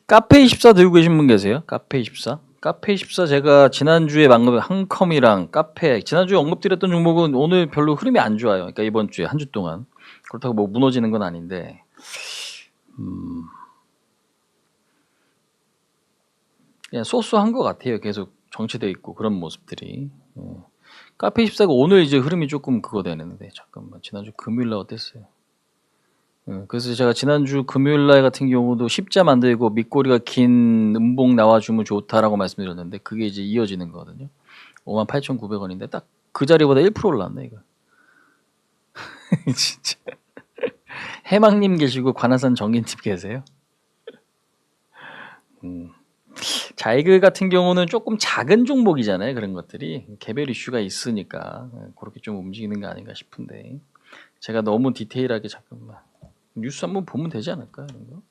카페24 들고 계신 분 계세요? 카페24? 카페24 제가 지난주에 방금 한컴이랑 카페 지난주에 언급드렸던 종목은 오늘 별로 흐름이 안 좋아요. 그러니까 이번 주에 한 주 동안. 그렇다고 뭐 무너지는 건 아닌데 그냥 쏘쏘한 것 같아요. 계속 정체돼 있고 그런 모습들이. 카페24가 오늘 이제 흐름이 조금 그거 되는데 잠깐만 지난주 금요일날 어땠어요? 그래서 제가 지난주 금요일날 같은 경우도 십자 만들고 밑꼬리가 긴 음봉 나와주면 좋다라고 말씀드렸는데 그게 이제 이어지는 거거든요. 58,900원인데 딱 그 자리보다 1% 올랐네 이거. 진짜. 해망님 계시고 관아산 정인님 계세요? 자이그 같은 경우는 조금 작은 종목이잖아요. 그런 것들이 개별 이슈가 있으니까 그렇게 좀 움직이는 거 아닌가 싶은데 제가 너무 디테일하게 잠깐만 뉴스 한번 보면 되지 않을까 이런 거?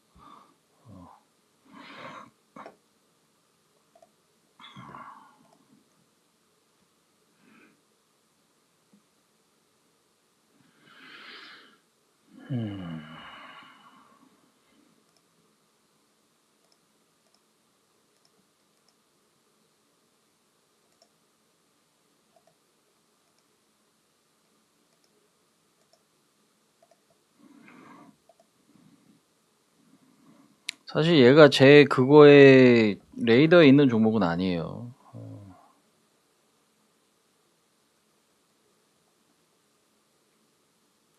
사실 얘가 제 그거에 레이더에 있는 종목은 아니에요.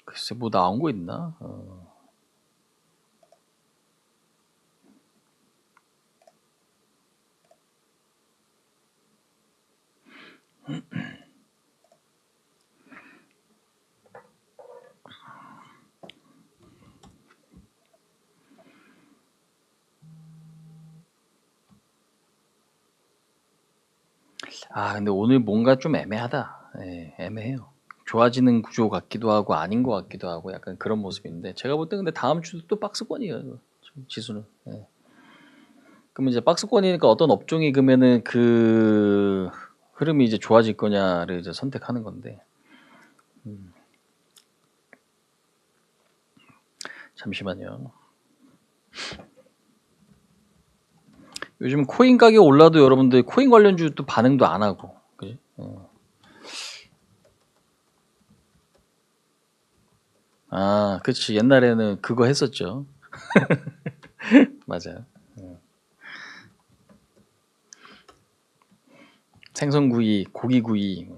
글쎄 뭐 나온 거 있나? 근데 오늘 뭔가 좀 애매하다. 예, 애매해요. 좋아지는 구조 같기도 하고 아닌 것 같기도 하고 약간 그런 모습인데 제가 볼 때 근데 다음 주도 또 박스권이에요. 이거 지수는. 예. 그럼 이제 박스권이니까 어떤 업종이 그러면은 그 흐름이 이제 좋아질 거냐를 이제 선택하는 건데. 잠시만요. 요즘 코인 가격 올라도 여러분들 코인 관련주 또 반응도 안 하고, 그지? 그치. 옛날에는 그거 했었죠. 맞아요. 생선구이, 고기구이.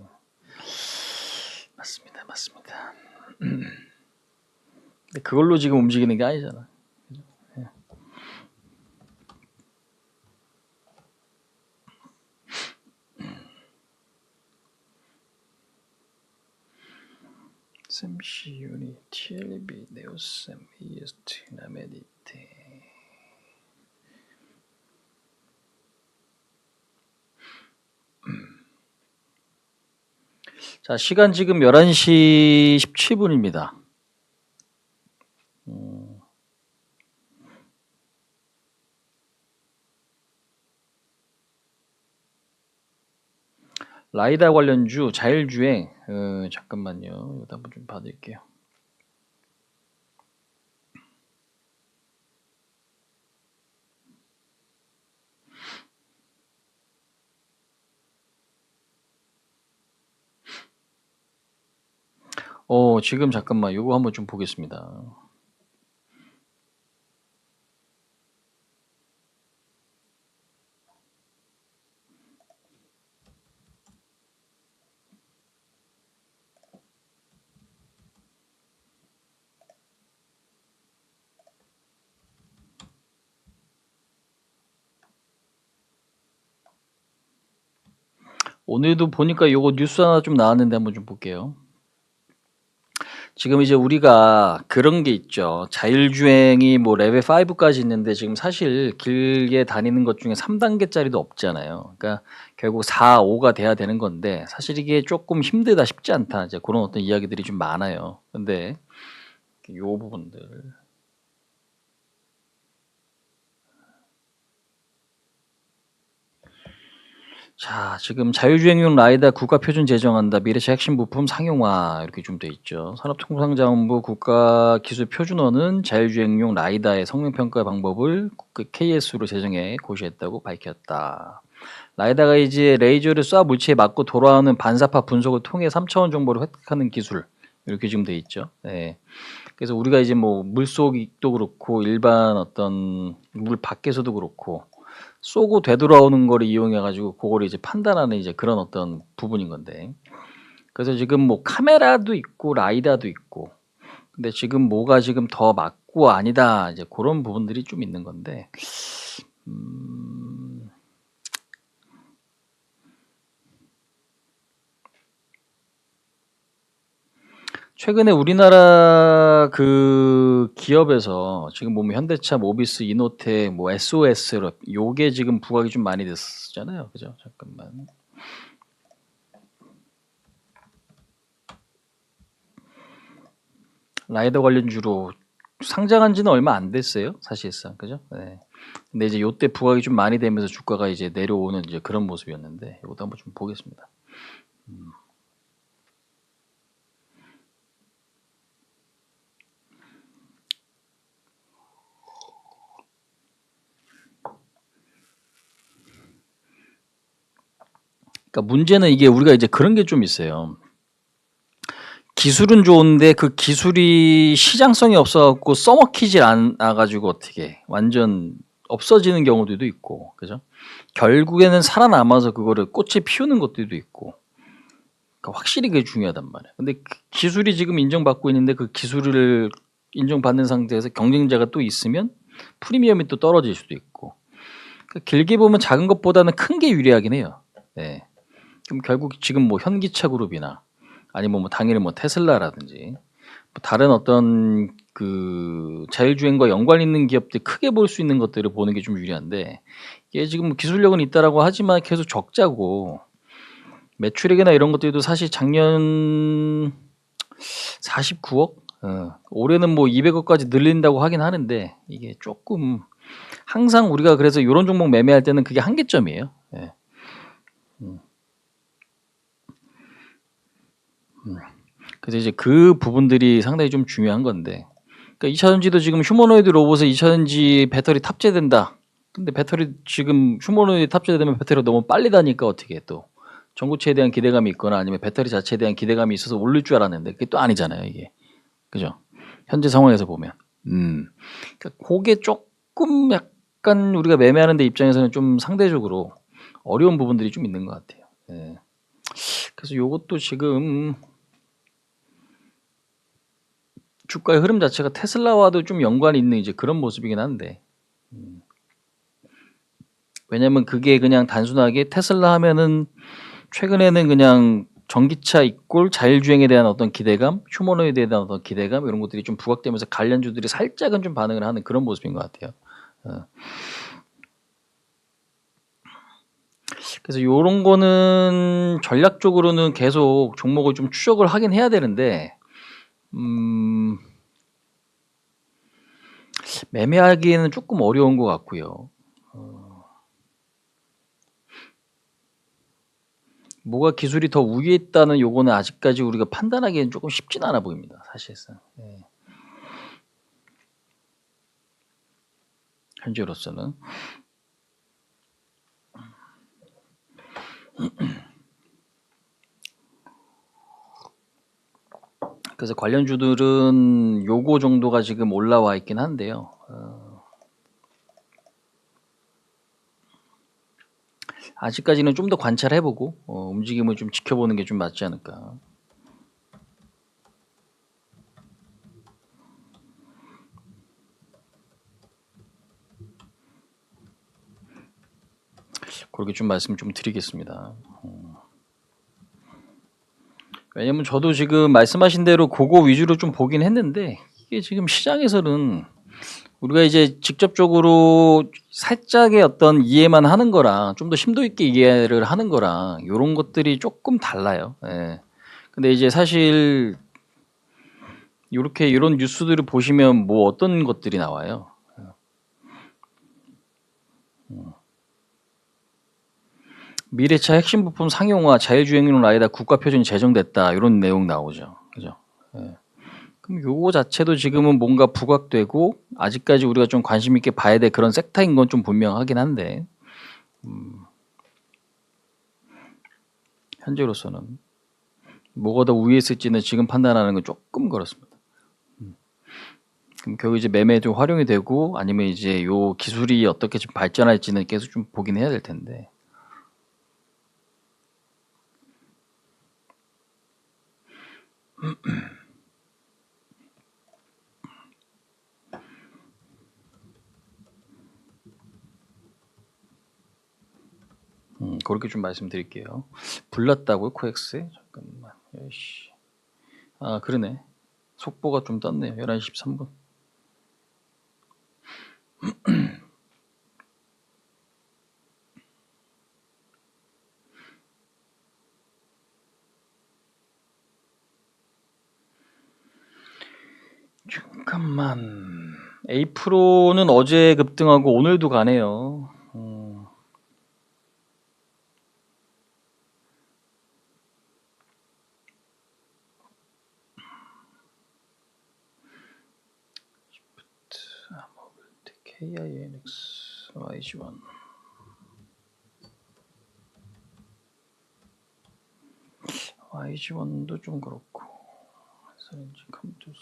맞습니다, 맞습니다. 근데 그걸로 지금 움직이는 게 아니잖아. 샘시 유니 TLB 네오셈 EST 나메디테. 자, 시간 지금 11시 17분입니다. 라이다 관련주 자율주행. 잠깐만요. 이거 한번 좀 받을게요. 지금 잠깐만 요거 한번 좀 보겠습니다. 오늘도 보니까 요거 뉴스 하나 좀 나왔는데 한번 좀 볼게요. 지금 이제 우리가 그런 게 있죠. 자율주행이 뭐 레벨 5까지 있는데 지금 사실 길게 다니는 것 중에 3단계짜리도 없잖아요. 그러니까 결국 4, 5가 돼야 되는 건데 사실 이게 조금 힘들다, 쉽지 않다. 이제 그런 어떤 이야기들이 좀 많아요. 근데 요 부분들. 자, 지금 자율주행용 라이다 국가표준 제정한다. 미래차 핵심 부품 상용화 이렇게 좀 돼 있죠. 산업통상자원부 국가기술표준원은 자율주행용 라이다의 성능평가 방법을 그 KS로 제정해 고시했다고 밝혔다. 라이다가 이제 레이저를 쏴 물체에 맞고 돌아오는 반사파 분석을 통해 3차원 정보를 획득하는 기술 이렇게 지금 돼 있죠. 네. 그래서 우리가 이제 뭐 물속도 그렇고 일반 어떤 물 밖에서도 그렇고 쏘고 되돌아오는 거를 이용해 가지고 그거를 이제 판단하는 이제 그런 어떤 부분인 건데. 그래서 지금 뭐 카메라도 있고 라이다도 있고. 근데 지금 뭐가 지금 더 맞고 아니다 이제 그런 부분들이 좀 있는 건데. 최근에 우리나라 그 기업에서 지금 보면 현대차, 모비스, 이노텍, 뭐 SOS 요게 지금 부각이 좀 많이 됐잖아요. 그죠? 잠깐만. 라이더 관련주로 상장한 지는 얼마 안 됐어요, 사실상. 그죠? 네. 근데 이제 요때 부각이 좀 많이 되면서 주가가 이제 내려오는 이제 그런 모습이었는데 이것도 한번 좀 보겠습니다. 그러니까 문제는 이게 우리가 이제 그런 게 좀 있어요. 기술은 좋은데 그 기술이 시장성이 없어갖고 써먹히질 않아가지고 어떻게 완전 없어지는 경우들도 있고, 그죠? 결국에는 살아남아서 그거를 꽃에 피우는 것들도 있고, 그러니까 확실히 그게 중요하단 말이에요. 근데 그 기술이 지금 인정받고 있는데 그 기술을 인정받는 상태에서 경쟁자가 또 있으면 프리미엄이 또 떨어질 수도 있고, 그러니까 길게 보면 작은 것보다는 큰 게 유리하긴 해요. 네. 그럼 결국 지금 뭐 현기차 그룹이나 아니면 뭐 당연히 뭐 테슬라라든지 뭐 다른 어떤 그 자율주행과 연관 있는 기업들 크게 볼 수 있는 것들을 보는 게 좀 유리한데 이게 지금 뭐 기술력은 있다라고 하지만 계속 적자고 매출액이나 이런 것들도 사실 작년 49억 올해는 뭐 200억까지 늘린다고 하긴 하는데 이게 조금 항상 우리가 그래서 이런 종목 매매할 때는 그게 한계점이에요. 예. 그래서 이제 그 부분들이 상당히 좀 중요한 건데, 그러니까 2차전지도 지금 휴머노이드 로봇에 2차전지 배터리 탑재된다. 근데 배터리 지금 휴머노이드 탑재되면 배터리가 너무 빨리 다니까 어떻게 또 전고체에 대한 기대감이 있거나 아니면 배터리 자체에 대한 기대감이 있어서 오를 줄 알았는데 그게 또 아니잖아요, 이게. 그죠? 현재 상황에서 보면. 그러니까 그게 조금 약간 우리가 매매하는 데 입장에서는 좀 상대적으로 어려운 부분들이 좀 있는 것 같아요. 예. 그래서 요것도 지금 주가의 흐름 자체가 테슬라와도 좀 연관이 있는 이제 그런 모습이긴 한데, 왜냐면 그게 그냥 단순하게 테슬라 하면은 최근에는 그냥 전기차 이꼴 자율주행에 대한 어떤 기대감, 휴머노이드에 대한 어떤 기대감 이런 것들이 좀 부각되면서 관련주들이 살짝은 좀 반응을 하는 그런 모습인 것 같아요. 그래서 요런 거는 전략적으로는 계속 종목을 좀 추적을 하긴 해야 되는데, 매매하기에는 조금 어려운 것 같고요. 뭐가 기술이 더 우위에 있다는 요거는 아직까지 우리가 판단하기에는 조금 쉽진 않아 보입니다, 사실상. 네. 현재로서는. 그래서 관련주들은 요거 정도가 지금 올라와 있긴 한데요. 아직까지는 좀 더 관찰해보고 움직임을 좀 지켜보는 게 좀 맞지 않을까. 그렇게 좀 말씀 좀 드리겠습니다. 왜냐면 저도 지금 말씀하신 대로 그거 위주로 좀 보긴 했는데 이게 지금 시장에서는 우리가 이제 직접적으로 살짝의 어떤 이해만 하는 거랑 좀 더 심도 있게 이해를 하는 거랑 이런 것들이 조금 달라요. 예. 근데 이제 사실 이렇게 이런 뉴스들을 보시면 뭐 어떤 것들이 나와요. 미래차 핵심 부품 상용화, 자율주행용 라이다 국가 표준이 제정됐다 이런 내용 나오죠. 그죠? 예. 그럼 요거 자체도 지금은 뭔가 부각되고 아직까지 우리가 좀 관심 있게 봐야 될 그런 섹터인 건 좀 분명하긴 한데 현재로서는 뭐가 더 우위에 있을지는 지금 판단하는 건 조금 그렇습니다. 그럼 결국 이제 매매에 좀 활용이 되고 아니면 이제 요 기술이 어떻게 좀 발전할지는 계속 좀 보긴 해야 될 텐데. 그렇게 좀 말씀드릴게요. 불났다고요, 코엑스에? 잠깐만. 에이씨. 아, 그러네. 속보가 좀 떴네요. 11시 13분. 잠깐만. 에이프로는 어제 급등하고 오늘도 가네요. KINX YG1 YG1도 좀 그렇고 SNG 컴퓨터스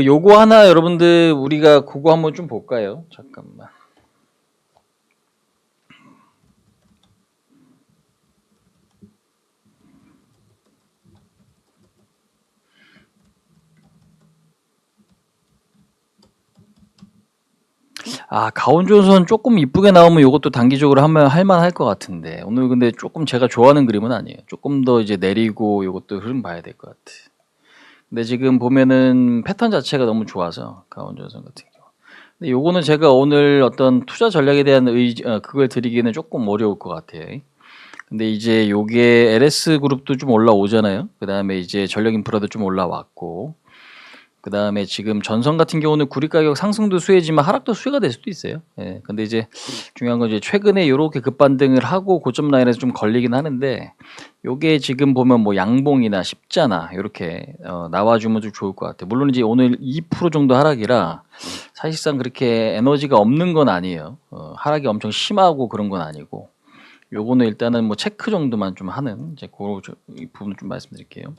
요거 하나 여러분들 우리가 그거 한번 좀 볼까요? 잠깐만. 가온조선 조금 이쁘게 나오면 요것도 단기적으로 하면 할만할 것 같은데 오늘 근데 조금 제가 좋아하는 그림은 아니에요. 조금 더 이제 내리고 요것도 흐름 봐야 될 것 같아. 근데 지금 보면은 패턴 자체가 너무 좋아서 가온조선 같은 경우. 근데 요거는 제가 오늘 어떤 투자 전략에 대한 그걸 드리기는 조금 어려울 것 같아요. 근데 이제 요게 LS 그룹도 좀 올라오잖아요. 그 다음에 이제 전력 인프라도 좀 올라왔고, 그 다음에 지금 전선 같은 경우는 구리 가격 상승도 수혜지만 하락도 수혜가 될 수도 있어요. 예. 근데 이제 중요한 건 이제 최근에 이렇게 급반등을 하고 고점 라인에서 좀 걸리긴 하는데, 요게 지금 보면 뭐 양봉이나 십자나 이렇게 나와주면 좀 좋을 것 같아요. 물론 이제 오늘 2% 정도 하락이라 사실상 그렇게 에너지가 없는 건 아니에요. 하락이 엄청 심하고 그런 건 아니고. 요거는 일단은 뭐 체크 정도만 좀 하는 이제 이 부분을 좀 말씀드릴게요.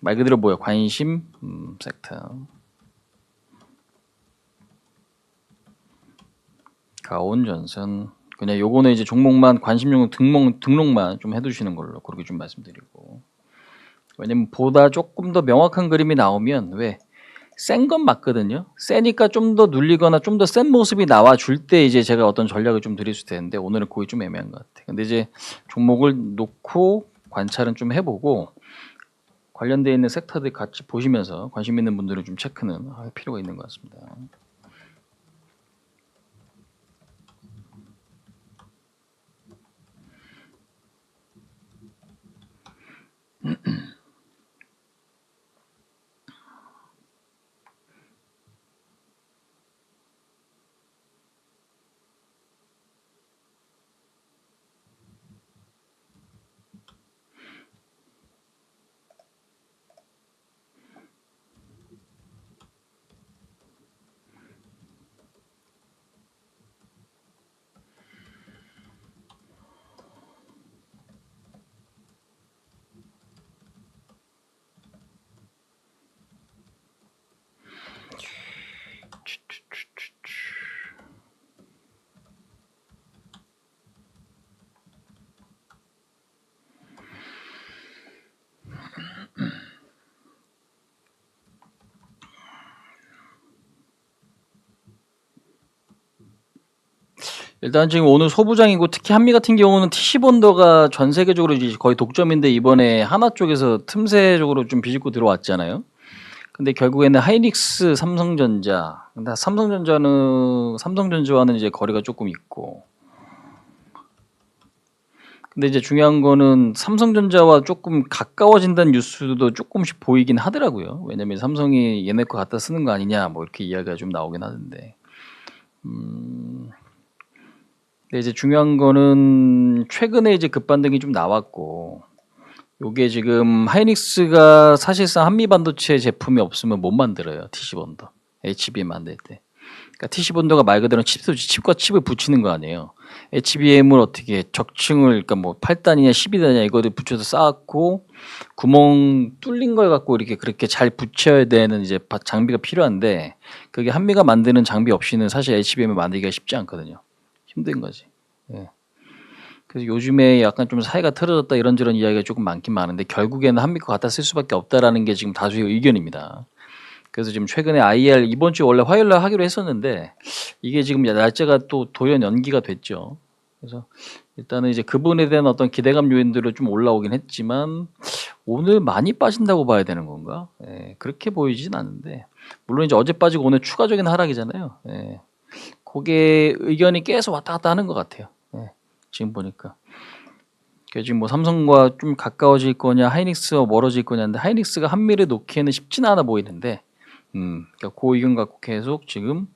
말 그대로 뭐야 관심 섹터. 가온전선 그냥 요거는 이제 종목만 관심용 등록만 좀 해두시는 걸로 그렇게 좀 말씀드리고. 왜냐면 보다 조금 더 명확한 그림이 나오면 왜 센 건 맞거든요. 세니까 좀 더 눌리거나 좀 더 센 모습이 나와 줄 때 이제 제가 어떤 전략을 좀 드릴 수 있는데 오늘은 그게 좀 애매한 것 같아요. 근데 이제 종목을 놓고 관찰은 좀 해보고 관련되어 있는 섹터들 같이 보시면서 관심 있는 분들은 좀 체크는 할 필요가 있는 것 같습니다. 일단 지금 오늘 소부장이고 특히 한미 같은 경우는 TC본더가 전 세계적으로 이제 거의 독점인데 이번에 하나 쪽에서 틈새적으로 좀 비집고 들어왔잖아요. 근데 결국에는 하이닉스, 삼성전자. 근데 삼성전자와는 이제 거리가 조금 있고. 근데 이제 중요한 거는 삼성전자와 조금 가까워진다는 뉴스도 조금씩 보이긴 하더라고요. 왜냐면 삼성이 얘네 거 갖다 쓰는 거 아니냐 뭐 이렇게 이야기가 좀 나오긴 하는데. 근데 이제 중요한 거는 최근에 이제 급반등이 좀 나왔고 요게 지금 하이닉스가 사실상 한미반도체 제품이 없으면 못 만들어요. TC본더. HBM 만들 때. 그러니까 TC본더가 말 그대로 칩과 칩을 붙이는 거 아니에요. HBM을 어떻게 적층을 그러니까 뭐 8단이냐 12단이냐 이거를 붙여서 쌓았고 구멍 뚫린 걸 갖고 이렇게 그렇게 잘 붙여야 되는 이제 장비가 필요한데 그게 한미가 만드는 장비 없이는 사실 HBM을 만들기가 쉽지 않거든요. 힘든 거지. 예. 그래서 요즘에 약간 좀 사이가 틀어졌다 이런저런 이야기가 조금 많긴 많은데 결국에는 한미 거 갖다 쓸 수밖에 없다라는 게 지금 다수의 의견입니다. 그래서 지금 최근에 IR 이번 주 원래 화요일 날 하기로 했었는데 이게 지금 날짜가 또 돌연 연기가 됐죠. 그래서 일단은 이제 그분에 대한 어떤 기대감 요인들을 좀 올라오긴 했지만 오늘 많이 빠진다고 봐야 되는 건가? 예, 그렇게 보이진 않는데 물론 이제 어제 빠지고 오늘 추가적인 하락이잖아요. 예, 그게 의견이 계속 왔다 갔다 하는 것 같아요. 예, 지금 보니까 그러니까 지금 뭐 삼성과 좀 가까워질 거냐, 하이닉스와 멀어질 거냐인데 하이닉스가 한미를 놓기에는 쉽지는 않아 보이는데, 그러니까 그 의견 갖고 계속 지금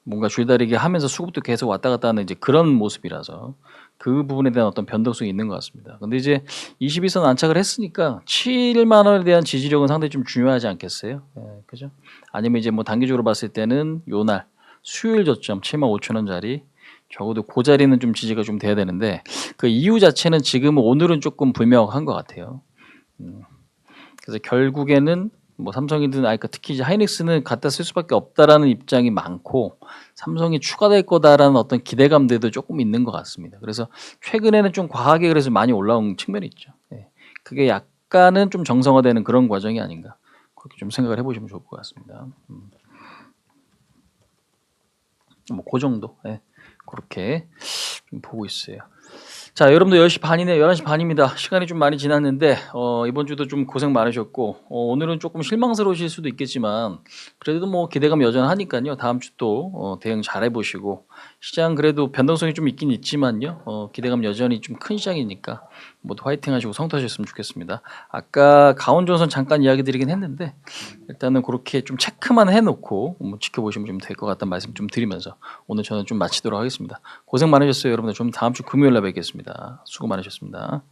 뭔가 줄다리기 하면서 수급도 계속 왔다 갔다 하는 이제 그런 모습이라서 그 부분에 대한 어떤 변동성이 있는 것 같습니다. 근데 이제 22선 안착을 했으니까 7만 원에 대한 지지력은 상당히 좀 중요하지 않겠어요? 예, 그죠? 아니면 이제 뭐 단기적으로 봤을 때는 요날 수요일 저점 7만 5천 원짜리 적어도 그 자리는 좀 지지가 좀 돼야 되는데 그 이유 자체는 지금은 오늘은 조금 불명확한 것 같아요. 그래서 결국에는 뭐 삼성이든 그러니까 특히 이제 하이닉스는 갖다 쓸 수밖에 없다라는 입장이 많고 삼성이 추가될 거다라는 어떤 기대감들도 조금 있는 것 같습니다. 그래서 최근에는 좀 과하게 그래서 많이 올라온 측면이 있죠. 예. 그게 약간은 좀 정상화되는 그런 과정이 아닌가 그렇게 좀 생각을 해보시면 좋을 것 같습니다. 뭐 그 정도 예. 그렇게 좀 보고 있어요. 자, 여러분들 10시 반이네요. 11시 반입니다. 시간이 좀 많이 지났는데 이번 주도 좀 고생 많으셨고 오늘은 조금 실망스러우실 수도 있겠지만 그래도 뭐 기대감 여전하니까요. 다음 주 또 대응 잘 해보시고 시장 그래도 변동성이 좀 있긴 있지만요. 기대감 여전히 좀 큰 시장이니까 모두 화이팅 하시고 성투하셨으면 좋겠습니다. 아까 가온전선 잠깐 이야기 드리긴 했는데 일단은 그렇게 좀 체크만 해놓고 뭐 지켜보시면 좀 될 것 같다는 말씀 좀 드리면서 오늘 저는 좀 마치도록 하겠습니다. 고생 많으셨어요. 여러분들 좀 다음 주 금요일 날 뵙겠습니다. 수고 많으셨습니다.